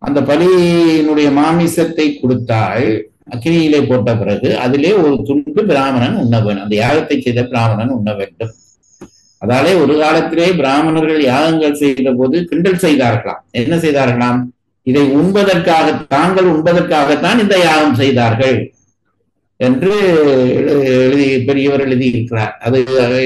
அந்த பலியினுடைய மாமிசத்தை கொடுத்தால் அக்கினியிலே போட்ட பிறகு அதிலே ஒரு துண்டு பிராமணன் உண்ண வேணும். அந்த யாகத்தை செய்த பிராமணன் உண்ண வேண்டும். அதாலே ஒரு காலத்திலே பிராமணர்கள் யாகங்கள் செய்த போது கிண்டல் செய்தார்களாம். என்ன செய்தார்களாம்? இதை உண்பதற்காக, தாங்கள் உண்பதற்காகத்தான் இந்த யாகம் செய்தார்கள் என்று பெரியவர் எழுதியிருக்கிறார். அது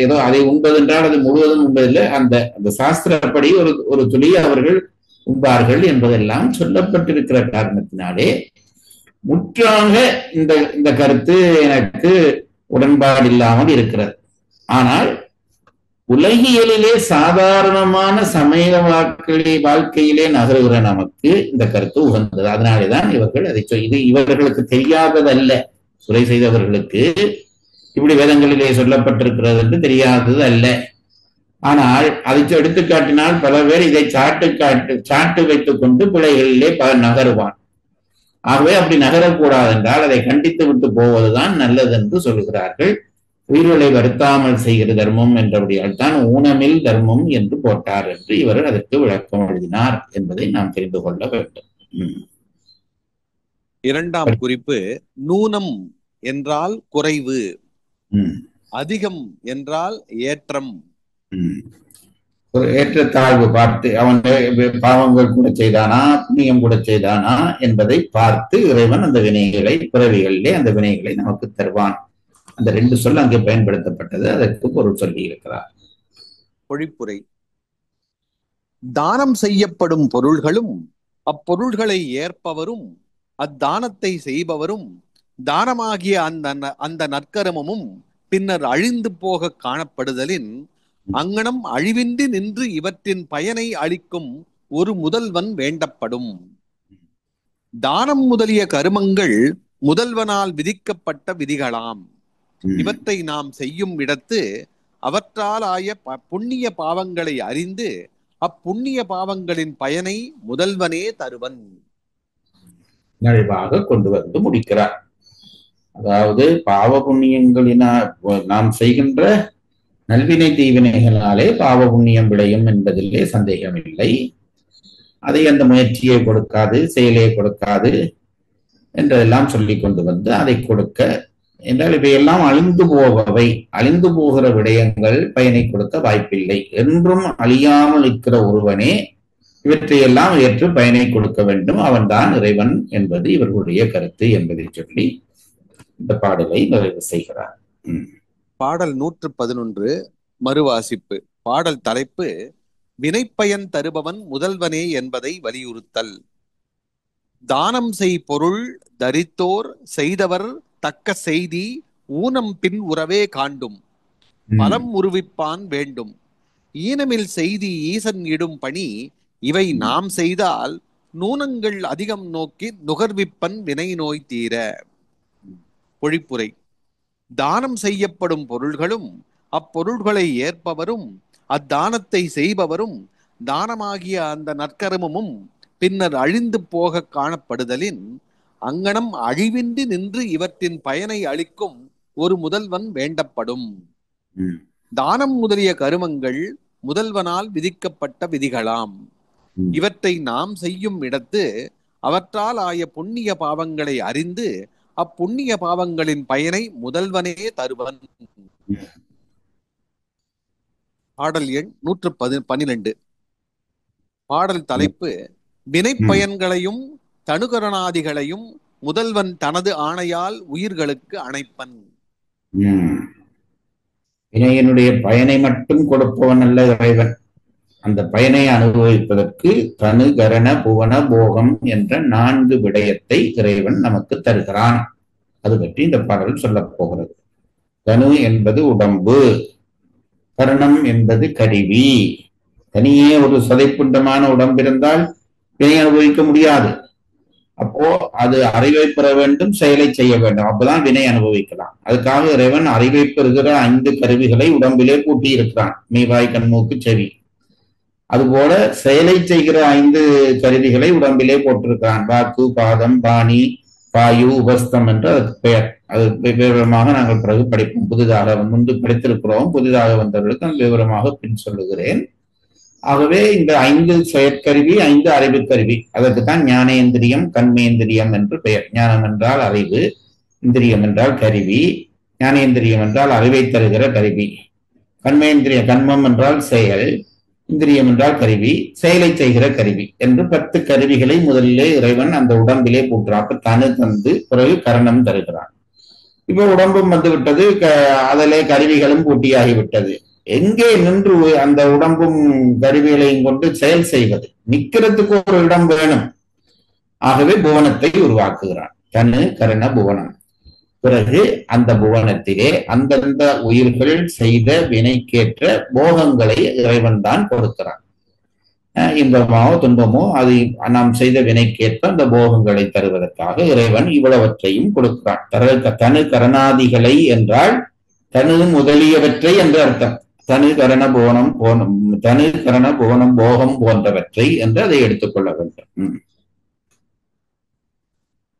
ஏதோ அதை உண்பதென்றால் அது முழுவதும் உண்பதில்லை, அந்த சாஸ்திரப்படி ஒரு துளி அவர்கள் உண்பார்கள் என்பதெல்லாம் சொல்லப்பட்டிருக்கிற காரணத்தினாலே முற்றாக இந்த கருத்து எனக்கு உடன்பாடு இல்லாமல் இருக்கிறது. ஆனால் உலகியலிலே சாதாரணமான சமய வாழ்க்கையிலே நகருகிற நமக்கு இந்த கருத்து உகந்தது. அதனாலேதான் இவர்கள் அதை இது இவர்களுக்கு தெரியாததல்ல. சுரை செய்தவர்களுக்கு இப்படி வேதங்களிலே சொல்லப்பட்டிருக்கிறது என்று தெரியாதது அல்ல. ஆனால் அதை எடுத்து காட்டினால் பல பேர் இதை சாட்டு வைத்துக் கொண்டு பிழைகளிலே நகருவான். ஆகவே அப்படி நகரக்கூடாது என்றால் அதை கண்டித்து விட்டு போவதுதான் நல்லது என்று சொல்கிறார்கள். உயிர்களை வருத்தாமல் செய்கிற தர்மம் என்றபடியால் தான் ஊனமில் தர்மம் என்று போட்டார் என்று இவர் அதற்கு விளக்கம் எழுதினார் என்பதை நாம் தெரிந்து கொள்ள வேண்டும். இரண்டாம் குறிப்பு, நூனம் என்றால் குறைவு, அதிகம் என்றால் ஏற்றம். ஒரு ஏற்றத்தாழ்வு பார்த்து அவன் பாவங்கள் கூட செய்தானா புண்ணியம் கூட செய்தானா என்பதை பார்த்து இறைவன் அந்த வினைகளை, பிறவிகளிலே அந்த வினைகளை நமக்கு தருவான். அந்த ரெண்டு சொல் அங்கே பயன்படுத்தப்பட்டது. அதற்கு பொருள் சொல்லி இருக்கிறார். பொழிப்புரை. தானம் செய்யப்படும் பொருள்களும் அப்பொருள்களை ஏற்பவரும் அத்தானத்தை செய்பவரும் தானமாகிய அந்த நற்கரமும் பின்னர் அழிந்து போக காணப்படுதலின் அங்கனம் அழிவின்றி நின்று இவற்றின் பயனை அளிக்கும் ஒரு முதல்வன் வேண்டப்படும். தானம் முதலிய கருமங்கள் முதல்வனால் விதிக்கப்பட்ட விதிகளாம். இவற்றை நாம் செய்யும் இடத்து அவற்றால் ஆய புண்ணிய பாவங்களை அறிந்து அப்புண்ணிய பாவங்களின் பயனை முதல்வனே தருவன். நிறைவாக கொண்டு வந்து முடிக்கிறார். அதாவது பாவ புண்ணியங்களினால் நாம் செய்கின்ற நல்வினை தீவினைகளாலே பாவ புண்ணியம் விளையும் என்பதிலே சந்தேகமில்லை. அதை அந்த முயற்சியை கொடுக்காது, செயலே கொடுக்காது என்றெல்லாம் சொல்லி கொண்டு வந்து அதை கொடுக்க என்றால் இவையெல்லாம் அழிந்து போபவை. அழிந்து போகிற விடயங்கள் பயனை கொடுக்க வாய்ப்பில்லை. என்றும் அழியாமல் இருக்கிற ஒருவனே இவற்றையெல்லாம் ஏற்று பயனை கொடுக்க வேண்டும். அவன்தான் இறைவன் என்பது இவர்களுடைய கருத்து என்பதை சொல்லி இந்த பாடலை நிறைவு செய்கிறார். பாடல் 111 மறுவாசிப்பு. பாடல் தலைப்பு வினைப்பயன் தருபவன் முதல்வனே என்பதை வலியுறுத்தல். தானம் செய் பொருள் தரித்தோர் செய்தவர் தக்க செய்தி ஊனம் பின் உறவே காண்டும் பலம் உருவிப்பான் வேண்டும். ஈனமில் செய்தி ஈசன் இடும் பணி இவை நாம் செய்தால் நூனங்கள் அதிகம் நோக்கி நுகர்விப்பன் வினை நோய் தீர. பொழிப்புரை. தானம் செய்யப்படும் பொருள்களும் அப்பொருள்களை ஏற்பவரும் அத்தானத்தை செய்பவரும் தானமாகிய அந்த நற்கருமமும் பின்னர் அழிந்து போக காணப்படுதலின் அங்கனம் அழிவின்றி நின்று இவற்றின் பயனை அளிக்கும் ஒரு முதல்வன் வேண்டப்படும். தானம் முதலிய கருமங்கள் முதல்வனால் விதிக்கப்பட்ட விதிகளாம். இவற்றை நாம் செய்யும் இடத்து அவற்றால் ஆய புண்ணிய பாவங்களை அறிந்து அப்புண்ணிய பாவங்களின் பயனை முதல்வனே தருவன். பாடல் எண் 112. பாடல் தலைப்பு வினை பயன்களையும் தனுகரணாதிகளையும் முதல்வன் தனது ஆணையால் உயிர்களுக்கு அணைப்பன். வினையினுடைய பயனை மட்டும் கொடுப்பவன் அல்ல இறைவன். அந்த பயனை அனுபவிப்பதற்கு தனு கரண புவன போகம் என்ற 4 விடயத்தை இறைவன் நமக்கு தருகிறான். அது பற்றி இந்த பாடல் சொல்ல போகிறது. தனு என்பது உடம்பு, கரணம் என்பது கருவி. தனியே ஒரு சதைப்புண்டமான உடம்பு இருந்தால் வினை அனுபவிக்க முடியாது. அப்போ அது அறிவை பெற வேண்டும், செயலை செய்ய வேண்டும், அப்பதான் வினை அனுபவிக்கலாம். அதுக்காக இறைவன் அறிவை பெறுகிற 5 கருவிகளை உடம்பிலே கூட்டி இருக்கிறான். மெய்வாய் கண் மூக்கு செவி. அதுபோல செயலை செய்கிற 5 கருவிகளை உடம்பிலே போட்டிருக்கிறான். வாக்கு, பாதம், பாணி, பாயு, உபஸ்தம் என்று அதுக்கு பெயர். அது விவரமாக நாங்கள் பிறகு படிப்போம். புதிதாக முன்பு படித்திருக்கிறோம். புதிதாக வந்தவர்களுக்கு நான் விவரமாக பின் சொல்லுகிறேன். ஆகவே இந்த 5 செயற்கருவி, 5 அறிவு கருவி. அதற்குத்தான் ஞானேந்திரியம், கண்மேந்திரியம் என்று பெயர். ஞானம் என்றால் அறிவு, இந்திரியம் என்றால் கருவி, ஞானேந்திரியம் என்றால் அறிவை தருகிற கருவி, கண்மேந்திரியம் கண்மம் என்றால் செயல், இந்திரியம் என்றால் கருவி, செயலை செய்கிற கருவி என்று 10 கருவிகளை முதலிலே இறைவன் அந்த உடம்பிலே போட்டுறான். அப்ப தனு தந்து பிறகு கரணம் தருகிறான். இப்ப உடம்பும் வந்து விட்டது, அதிலே கருவிகளும் பூட்டியாகிவிட்டது. எங்கே நின்று அந்த உடம்பும் கருவிகளையும் கொண்டு செயல் செய்வது? நிக்கிறதுக்கு ஒரு இடம் வேணும். ஆகவே புவனத்தை உருவாக்குகிறான். தனு கரண புவனம். பிறகு அந்த புவனத்திலே அந்தந்த உயிர்கள் செய்த வினைக்கேற்ற போகங்களை இறைவன் தான் கொடுக்கிறான். இன்பமோ துன்பமோ அது நாம் செய்த வினைக்கேற்ப அந்த போகங்களை தருவதற்காக இறைவன் இவ்வளவற்றையும் கொடுக்கிறான். தனு கரணாதிகளை என்றால் தனு முதலியவற்றை என்று அர்த்தம். தனு கரண புவனம் போகம் போன்றவற்றை என்று அதை எடுத்துக்கொள்ள வேண்டும்.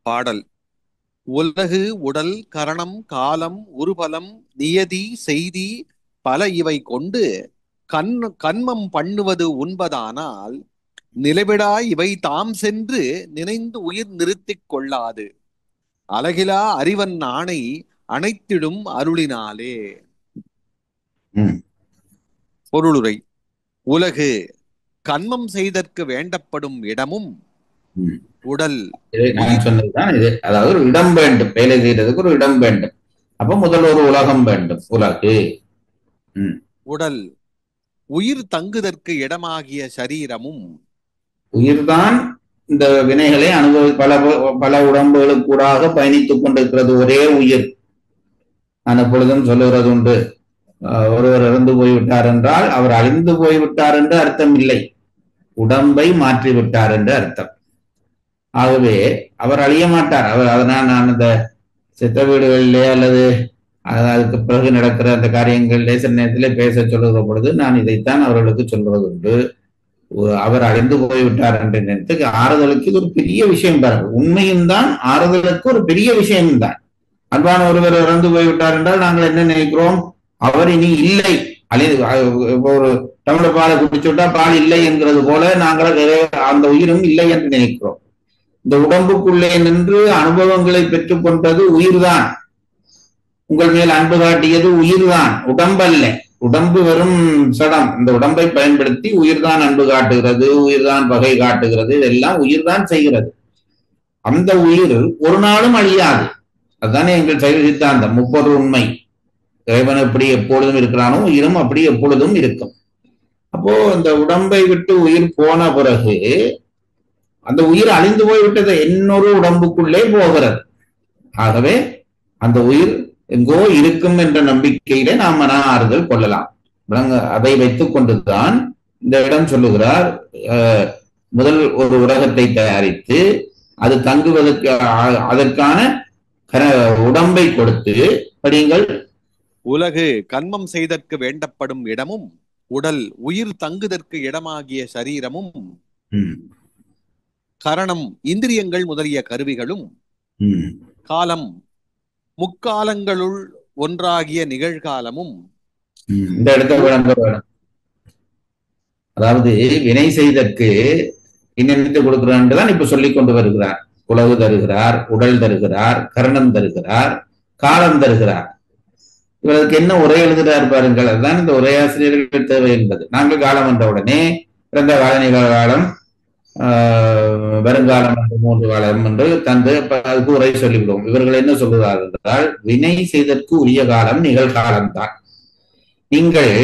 பாடல். உலகு, உடல், கரணம், காலம், உருபலம், நியதி, செய்தி பல இவை கொண்டு கண்மம் பண்ணுவது உண்பதானால் நிலைவிடா இவை தாம் சென்று நினைந்து உயிர் நிறுத்திக் கொள்ளாது அழகிலா அறிவன் ஆணை அனைத்திடும் அருளினாலே. பொருளுரை. உலகு கண்மம் செய்தற்கு வேண்டப்படும் இடமும், உடல் நான் சொன்னதுதான் இது. அதாவது ஒரு இடம் வேண்டும், வேலை செய்யறதுக்கு ஒரு இடம் வேண்டும். அப்ப முதல் ஒரு உலகம் வேண்டும். உலகு, உடல் உயிர் தங்குதற்கு இடமாகிய சரீரமும். உயிர்தான் இந்த வினைகளை பல உடம்புகளுக்கு கூடாக பயணித்துக் கொண்டிருக்கிறது. ஒரே உயிர். நான் எப்பொழுதும் சொல்லுகிறது உண்டு, ஒருவர் இறந்து போய்விட்டார் என்றால் அவர் அழிந்து போய்விட்டார் என்று அர்த்தம் இல்லை, உடம்பை மாற்றிவிட்டார் என்று அர்த்தம். ஆகவே அவர் அழிய மாட்டார். அதனால் நான் அந்த சித்த வீடுகளிலே அல்லது அதுக்கு பிறகு நடக்கிற அந்த காரியங்களிலே சில நேரத்திலே பேச சொல்லுகிற பொழுது நான் இதைத்தான் அவர்களுக்கு சொல்வது உண்டு. அவர் அழிந்து போய்விட்டார் என்ற நேரத்துக்கு ஆறுதலுக்கு இது ஒரு பெரிய விஷயம் பாருங்க. உண்மையும் தான், ஆறுதலுக்கு ஒரு பெரிய விஷயம்தான். அன்பான ஒருவர் இறந்து போய்விட்டார் என்றால் நாங்கள் என்ன நினைக்கிறோம்? அவர் இனி இல்லை, ஒரு தமிழ் பாலை குடிச்சுட்டா பால் இல்லை என்கிறது போல நாங்கள் அந்த உயிரும் இல்லை என்று நினைக்கிறோம். இந்த உடம்புக்குள்ளே நின்று அனுபவங்களை பெற்றுக் கொண்டது உயிர்தான். உங்கள் மேல் அன்பு காட்டியது உயிர்தான், உடம்பல்ல. உடம்பு வெறும் சடம். இந்த உடம்பை பயன்படுத்தி உயிர்தான் அன்பு காட்டுகிறது, உயிர்தான் பகை காட்டுகிறது, இதெல்லாம் உயிர்தான் செய்கிறது. அந்த உயிர் ஒரு நாளும் அழியாது. அதுதானே எங்கள் சைவ சித்தாந்தம். 30 உண்மை. இறைவன் எப்படி எப்பொழுதும் இருக்கிறானோ உயிரும் அப்படி எப்பொழுதும் இருக்கும். அப்போ இந்த உடம்பை விட்டு உயிர் போன பிறகு அந்த உயிர் அழிந்து போய்விட்டது, இன்னொரு உடம்புக்குள்ளே போகிறது. ஆகவே அந்த உயிர் எங்கோ இருக்கும் என்ற நம்பிக்கையிலே நாம் மன ஆறுதல் கொள்ளலாம். அதை வைத்துக் கொண்டுதான் இந்த இடம் சொல்லுகிறார். முதல் ஒரு உலகத்தை தயாரித்து அது தங்குவதற்கு அதற்கான உடம்பை கொடுத்து படியுங்கள். உலகு கண்மம் செய்தற்கு வேண்டப்படும் இடமும், உடல் உயிர் தங்குதற்கு இடமாகிய சரீரமும், ம், கரணம் இந்திரியங்கள் முதலிய கருவிகளும், ம், காலம் முக்காலங்களுள் ஒன்றாகிய நிகழ்காலமும். இந்த இடத்த விளங்க வேணும். அதாவது வினை செய்தற்கு இன்னென்று கொடுக்கிறான் தான் இப்ப சொல்லிக் கொண்டு வருகிறார். உலகு தருகிறார், உடல் தருகிறார், கரணம் தருகிறார், காலம் தருகிறார். இவருக்கு என்ன உரை எழுதுகிறார் பாருங்கள். அதுதான் இந்த உரையாசிரியர்கள் தேவை என்பது. நாங்கள் காலம் என்ற உடனே பிறந்த கால நிகழ்காலம் வருங்காலம் என்று 3 காலம் என்று தந்து அதுக்கு உரை சொல்லிவிடுவோம். இவர்கள் என்ன சொல்லுகிறார்கள் என்றால், வினை செய்தற்கு உரிய காலம் நிகழ்காலம்தான். நீங்கள்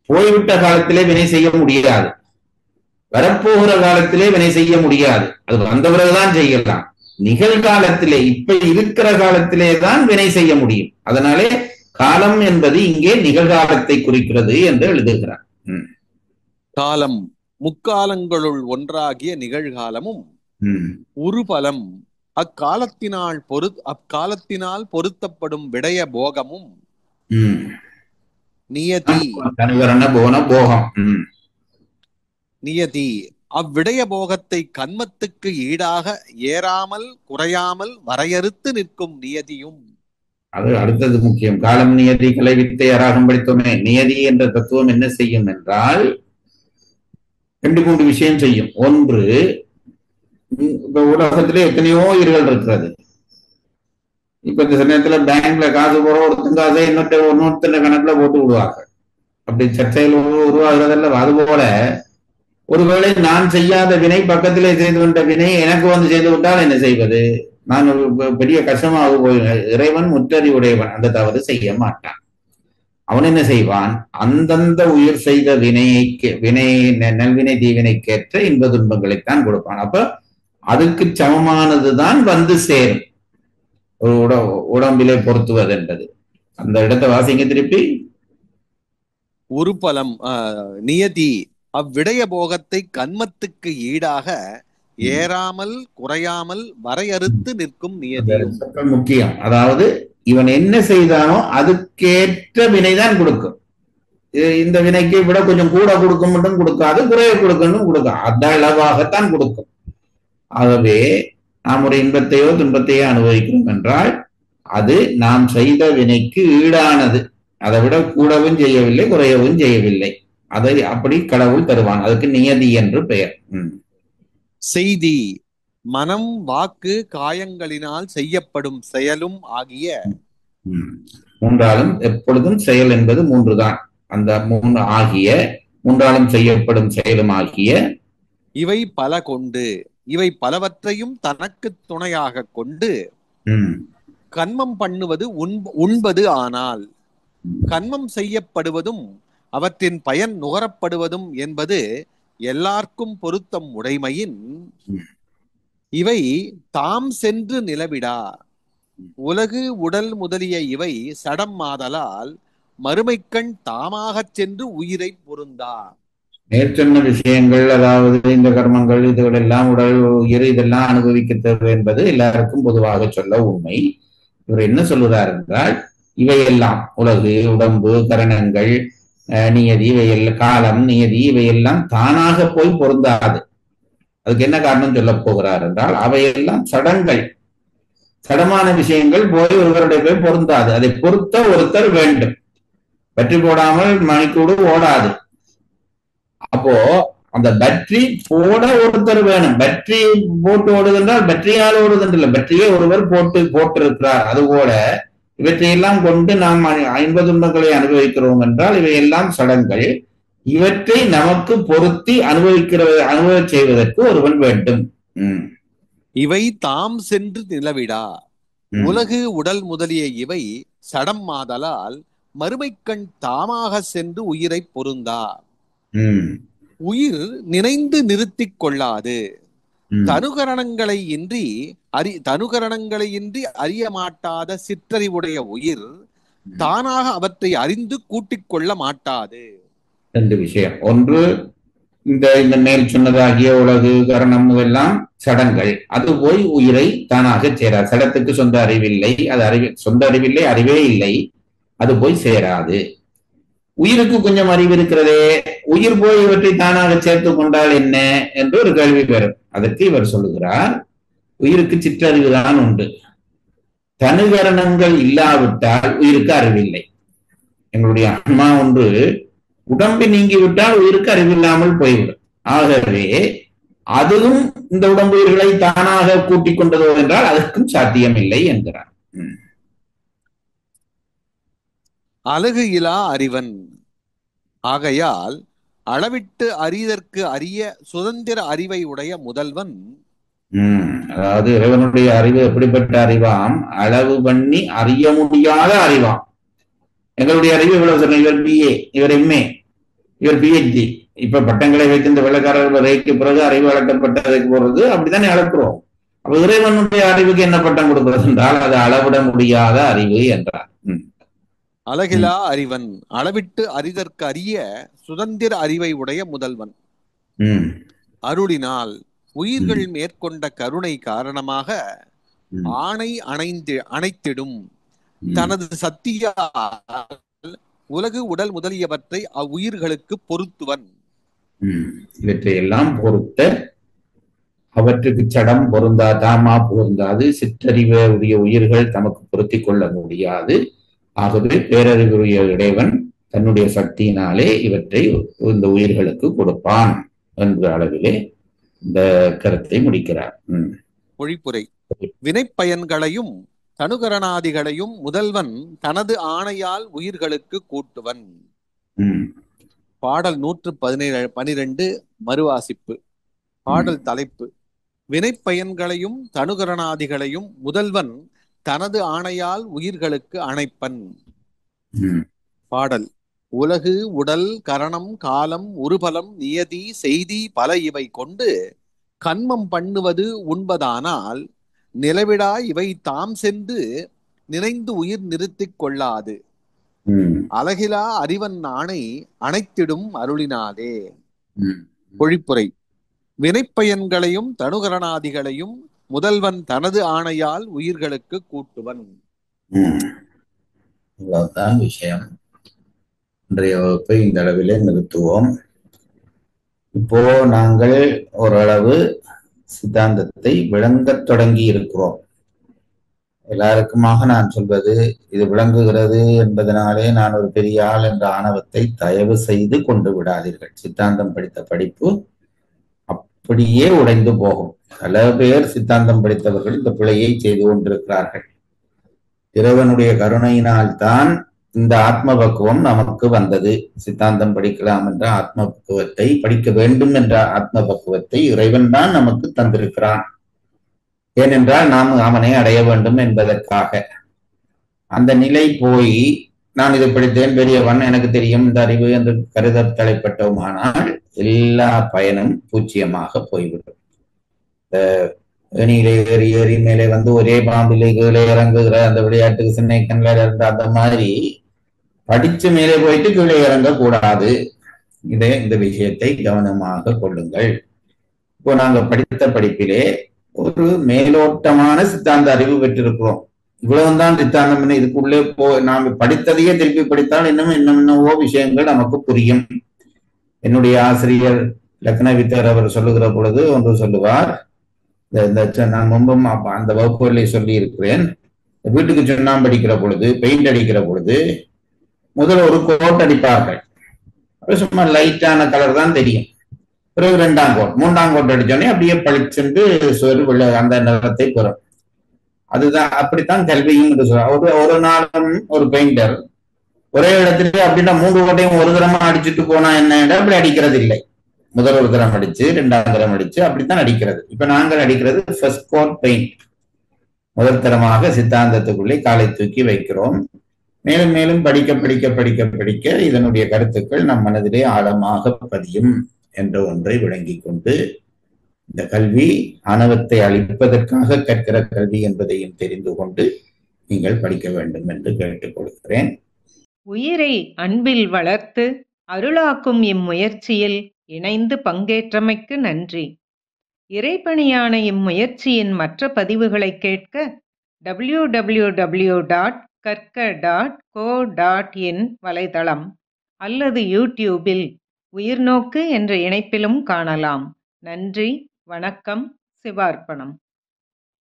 போய்விட்ட காலத்திலே வினை செய்ய முடியாது, வரப்போகிற காலத்திலே வினை செய்ய முடியாது. அது வந்த பிறகுதான் செய்யலாம். நிகழ்காலத்திலே இப்ப இருக்கிற காலத்திலே தான் வினை செய்ய முடியும். அதனாலே காலம் என்பது இங்கே நிகழ்காலத்தை குறிக்கிறது என்று எழுதுகிறார். காலம் முக்காலங்களுள் ஒன்றாகிய நிகழ்காலமும், உருபலம் அக்காலத்தினால் பொருத்தப்படும் விடய போகமும், நியதி போகம், நியதி அவ்விடய போகத்தை கன்மத்துக்கு ஈடாக ஏறாமல் குறையாமல் வரையறுத்து நிற்கும் நியதியும். அது அடுத்தது முக்கியம். காலம் நியதி கலை வித்தை அராகம் படித்தோமே. நியதி என்ற தத்துவம் என்ன செய்யும் என்றால் 2 விஷயம் செய்யும். ஒன்று, இப்ப உலகத்திலே எத்தனையோ உயிர்கள் இருக்கிறது. இப்ப இந்த சமயத்துல பேங்க்ல காசு போற ஒருத்தன் காசை இன்னொருத்தன கணக்குல போட்டு விடுவாங்க. அப்படி சர்ச்சையில் உருவாகிறதல்ல. அதுபோல ஒருவேளை நான் செய்யாத வினை பக்கத்திலே செய்து கொண்ட வினை எனக்கு வந்து செய்து விட்டால் என்ன செய்வது? நான் பெரிய கஷ்டமாக போய், இறைவன் முற்றறிவுடையவன், அந்த தவறு செய்ய மாட்டான். அவன் என்ன செய்வான்? அந்தந்த உயிர் செய்த வினை நல்வினை தீவினைக்கேற்ற இன்ப துன்பங்களைத்தான் கொடுப்பான். அப்ப அதுக்கு சமமானதுதான் வந்து சேரும் ஒரு உடம்பிலே பொருத்துவது என்பது. அந்த இடத்தை வாசிங்க திருப்பி. உருபலம் நியதி அவ்விடய போகத்தை கன்மத்துக்கு ஈடாக ஏறாமல் குறையாமல் வரையறுத்து நிற்கும் நியதி முக்கியம். அதாவது இவன் என்ன செய்தானோ அதுக்கேற்ற வினைதான் கொடுக்கும். இந்த வினைக்கு விட கொஞ்சம் கூட கொடுக்கும் மட்டும் கொடுக்காது, குறைய கொடுக்கணும் கொடுக்கும், அந்த அளவாகத்தான் கொடுக்கும். ஆகவே நாம் ஒரு இன்பத்தையோ துன்பத்தையோ அனுபவிக்கிறோம் என்றால் அது நாம் செய்த வினைக்கு ஈடானது. அதை விட கூடவும் செய்யவில்லை, குறையவும் செய்யவில்லை. அதை அப்படி கடவுள் தருவான். அதுக்கு நியதி என்று பெயர். செய்தி மனம் வாக்கு காயங்களினால் செய்யப்படும் செயலும் ஆகிய மூன்றாலும் எப்பொழுதும் செயல் என்பது 3 தான். அந்த 3 ஆகிய மூன்றாலும் செய்யப்படும் செயலும் ஆகிய இவை பல கொண்டு, இவை பலவற்றையும் தனக்கு துணையாக கொண்டு கன்மம் பண்ணுவது உண்பது. ஆனால் கன்மம் செய்யப்படுவதும் அவற்றின் பயன் நுகரப்படுவதும் என்பது எல்லாருக்கும் பொருத்தம் உடைமையின், இவை தாம் சென்று நிலவிடா. உலகு உடல் முதலிய இவை சடம் மாதலால் மறுமைக்கண் தாமாகச் சென்று உயிரை பொருந்தா. மேற்சொன்ன விஷயங்கள், அதாவது இந்த கர்மங்கள், இதுகளெல்லாம் உடல் உயிர் இதெல்லாம் அனுபவிக்க தேவை என்பது எல்லாருக்கும் பொதுவாக சொல்ல உண்மை. இவர் என்ன சொல்லுறார் என்றால், இவையெல்லாம் உலகு, உடம்பு, கரணங்கள், நியதி, இவையெல்லாம் காலம், நியதி இவையெல்லாம் தானாக போய் பொருந்தாது. அதுக்கு என்ன காரணம் சொல்ல போகிறார் என்றால், அவையெல்லாம் சடங்கள், சடமான விஷயங்கள் போய் ஒருவருடைய போய் பொருந்தாது. அதை பொருத்த ஒருத்தர் வேண்டும். பற்றி போடாமல் மணிக்கூடு ஓடாது. அப்போ அந்த பற்றி போட ஒருத்தர் வேணும். பற்றி போட்டு ஓடுதென்றால் பற்றியால் ஓடுதென்றல்ல, பற்றியே ஒருவர் போட்டிருக்கிறார். அதுபோல இவற்றையெல்லாம் கொண்டு நாம் 50 துன்பங்களை அனுபவிக்கிறோம் என்றால் இவையெல்லாம் சடங்கள். இவற்றை நமக்கு பொருத்தி அனுபவ செய்வதற்கு ஒருவன் வேண்டும். இவை தாம் சென்று நிலவிடா. உலகு உடல் முதலிய இவை சடம் மாதலால் மறுமைக்கண் தாமாக சென்று உயிரை பொருந்தா. உயிர் நினைந்து நிறுத்தி கொள்ளாது. தனுகரணங்களை இன்றி அறிய மாட்டாத சிற்றறிவுடைய உயிர் தானாக அவற்றை அறிந்து கூட்டிக் கொள்ள மாட்டாது. 2 விஷயம். ஒன்று, இந்த மேல் சொன்னதாகிய உலகு கரணம் எல்லாம் சடங்கள். அது போய் உயிரை தானாக சேராது. சடத்துக்கு சொந்த அறிவில்லை, அது சொந்த அறிவில்லை, அறிவே இல்லை, அது போய் சேராது. உயிருக்கு கொஞ்சம் அறிவு இருக்கிறதே, உயிர் போய் இவற்றை தானாக சேர்த்து கொண்டால் என்ன என்று ஒரு கேள்வி பெறும். அதற்கு இவர் சொல்லுகிறார், உயிருக்கு சிற்றறிவு தான் உண்டு. தனுகரணங்கள் இல்லாவிட்டால் உயிருக்கு அறிவில்லை. எங்களுடைய ஆன்மா ஒன்று உடம்பு நீங்கிவிட்டால் உயிருக்கு அறிவில்லாமல் போய்விடும். ஆகவே அதுவும் இந்த உடம்புயிர்களை தானாக கூட்டிக் கொண்டதோ என்றால் அதற்கும் சாத்தியமில்லை என்கிறார். அழகு இலா அறிவன் ஆகையால் அளவிட்டு அறிதற்கு அரிய சுதந்திர அறிவை உடைய முதல்வன். அதாவது இறைவனுடைய அறிவு எப்படிப்பட்ட அறிவாம்? அளவு பண்ணி அறிய முடியாத அறிவாம். எங்களுடைய அறிவு இவ்வளவு சொல்றேன், இவர் BA, இவர் MA, இவர் PhD. இப்ப பட்டங்களை வைத்து இந்த வெள்ளக்காரர் வரைக்கு பிறகு அறிவு அளக்கப்பட்டதுக்கு போறது அப்படித்தானே அளக்கிறோம். அப்ப இறைவனுடைய அறிவுக்கு என்ன பட்டம் கொடுக்கிறது என்றால் அது அளவிட முடியாத அறிவு என்றார். அழகிலா அறிவன் அளவிட்டு அறிதற்கு அரிய சுதந்திர அறிவை உடைய முதல்வன். அருளினால் உயிர்கள் மேற்கொண்ட கருணை காரணமாக ஆணை அணைத்திடும் தனது சத்திய உலகு உடல் முதலியவற்றை அவ்வுயிர்களுக்கு பொருத்துவன். இவற்றையெல்லாம் பொருத்த அவற்றுக்கு சடம் பொருந்தா, தாமா பொருந்தாது, சிற்றறிவு உடைய உயிர்கள் தமக்கு பொருத்தி கொள்ள முடியாது. ஆகவே பேரறிவுடைய இறைவன் தன்னுடைய சக்தியினாலே இவற்றை இந்த உயிர்களுக்கு கொடுப்பான் என்ற அளவிலே இந்த கருத்தை முடிக்கிறார். மொழிப்புரை. வினைப்பயன்களையும் தனுகரணாதிகளையும் முதல்வன் தனது ஆணையால் உயிர்களுக்கு கூட்டுவன். பாடல் 112 மறுவாசிப்பு. பாடல் தலைப்பு: வினைப்பயன்களையும் தனுகரணாதிகளையும் முதல்வன் தனது ஆணையால் உயிர்களுக்கு அணைப்பன். பாடல்: உலகு உடல் கரணம் காலம் உருபலம் நியதி செய்தி பல இவை கொண்டு கன்மம் பண்ணுவது உண்பதானால் நிலவிடா இவை தாம் சென்று நினைந்து உயிர் நிறுத்திக் கொள்ளாது. அழகிலா அறிவன் ஆணை அணைத்திடும் அருளினாலே. பொழிப்புரை. வினைப்பயன்களையும் தனுகரணாதிகளையும் முதல்வன் தனது ஆணையால் உயிர்களுக்கு கூட்டுவன். இவ்வளவுதான் விஷயம். இன்றைய வகுப்பை இந்த அளவிலே நிறுத்துவோம். இப்போ நாங்கள் ஓரளவு சித்தாந்தத்தை விளங்கத் தொடங்கி இருக்கிறோம். எல்லாருக்குமாக நான் சொல்வது, இது விளங்குகிறது என்பதனாலே நான் ஒரு பெரிய ஆள் என்ற ஆணவத்தை தயவு செய்து கொண்டு விடாதீர்கள். சித்தாந்தம் படித்த படிப்பு அப்படியே உடைந்து போகும். பல பேர் சித்தாந்தம் படித்தவர்கள் இந்த பிழையை செய்து கொண்டிருக்கிறார்கள். இறைவனுடைய கருணையினால் தான் இந்த ஆத்ம பக்குவம் நமக்கு வந்தது. சித்தாந்தம் படிக்கலாம் என்ற ஆத்ம பக்குவத்தை, படிக்க வேண்டும் என்ற ஆத்ம பக்குவத்தை இறைவன் தான் நமக்கு தந்திருக்கிறான். ஏனென்றால் நாம் அவனை அடைய வேண்டும் என்பதற்காக. அந்த நிலை போய் நான் இதை படித்தேன், பெரியவன், எனக்கு தெரியும், இந்த அறிவு என்று கருத தலைப்பட்டோமானால் எல்லா பயனும் பூச்சியமாக போய்விடும். ஏனியிலே ஏறி ஏறி மேலே வந்து ஒரே பாம்பிலே கீழே இறங்குகிற அந்த விளையாட்டுக்கு சின்ன கண்ணில் இருந்த அந்த மாதிரி படிச்சு மேலே போயிட்டு கீழே இறங்க கூடாது. இந்த விஷயத்தை கவனமாக கொள்ளுங்கள். இப்போ நாங்க படித்த படிப்பிலே ஒரு மேலோட்டமான சித்தாந்த அறிவு பெற்றிருக்கிறோம். இவ்வளவுதான் சித்தாந்தம். இதுக்குள்ளே நாம் படித்ததையே திருப்பி படித்தால் என்னவோ விஷயங்கள் நமக்கு புரியும். என்னுடைய ஆசிரியர் லக்னவித்தர் அவர் சொல்லுகிற பொழுது ஒன்று சொல்லுவார். நான் முன்பும் அந்த வகுப்புகளை சொல்லி இருக்கிறேன். வீட்டுக்கு சுண்ணாம்பு அடிக்கிற பொழுது, பெயிண்ட் அடிக்கிற பொழுது முதல்ல ஒரு கோட் அடிப்பார்கள். சும்மா லைட்டான கலர் தான் தெரியும். பிறகு 2ஆம் கோட் 3ஆம் கோட் அடிச்சோடனே அப்படியே பளிச்சென்று சுவர் அந்த நிறத்தை பெறும். அதுதான், அப்படித்தான் கல்வியும் என்று சொல்ற. ஒரு நாளும் ஒரு பெயிண்டர் ஒரே இடத்துல அப்படின்னா 3 கோட்டையும் ஒரு தரமா அடிச்சுட்டு போனா என்ன, அப்படி அடிக்கிறது இல்லை. முதல் ஒரு தரம் அடிச்சு 2ஆம் தரம் அடிச்சு அப்படித்தான் அடிக்கிறது. இப்ப நாங்கள் அடிக்கிறது ஃபர்ஸ்ட் கோட் பெயிண்ட். முதல் தரமாக சித்தாந்தத்துக்குள்ளே காலை தூக்கி வைக்கிறோம். மேலும் மேலும் படிக்க படிக்க படிக்க படிக்க இதனுடைய கருத்துக்கள் நம் மனதிலே ஆழமாக பதியும் என்ற ஒன்றை விளங்கி கொண்டு, இந்த கல்வி ஆணவத்தை அழிப்பதற்காக கற்கிற கல்வி என்பதையும் தெரிந்து கொண்டு நீங்கள் படிக்க வேண்டும் என்று கேட்டுக் கொள்கிறேன். உயிரை அன்பில் வளர்த்து அருளாக்கும் இம்முயற்சியில் இணைந்து பங்கேற்றமைக்கு நன்றி. இறைப்பணியான இம்முயற்சியின் மற்ற பதிவுகளை கேட்க www.karka.co.in வலைதளம் அல்லது யூடியூபில் உயிர்நோக்கு என்ற இணைப்பிலும் காணலாம். நன்றி, வணக்கம், சிவார்ப்பணம்.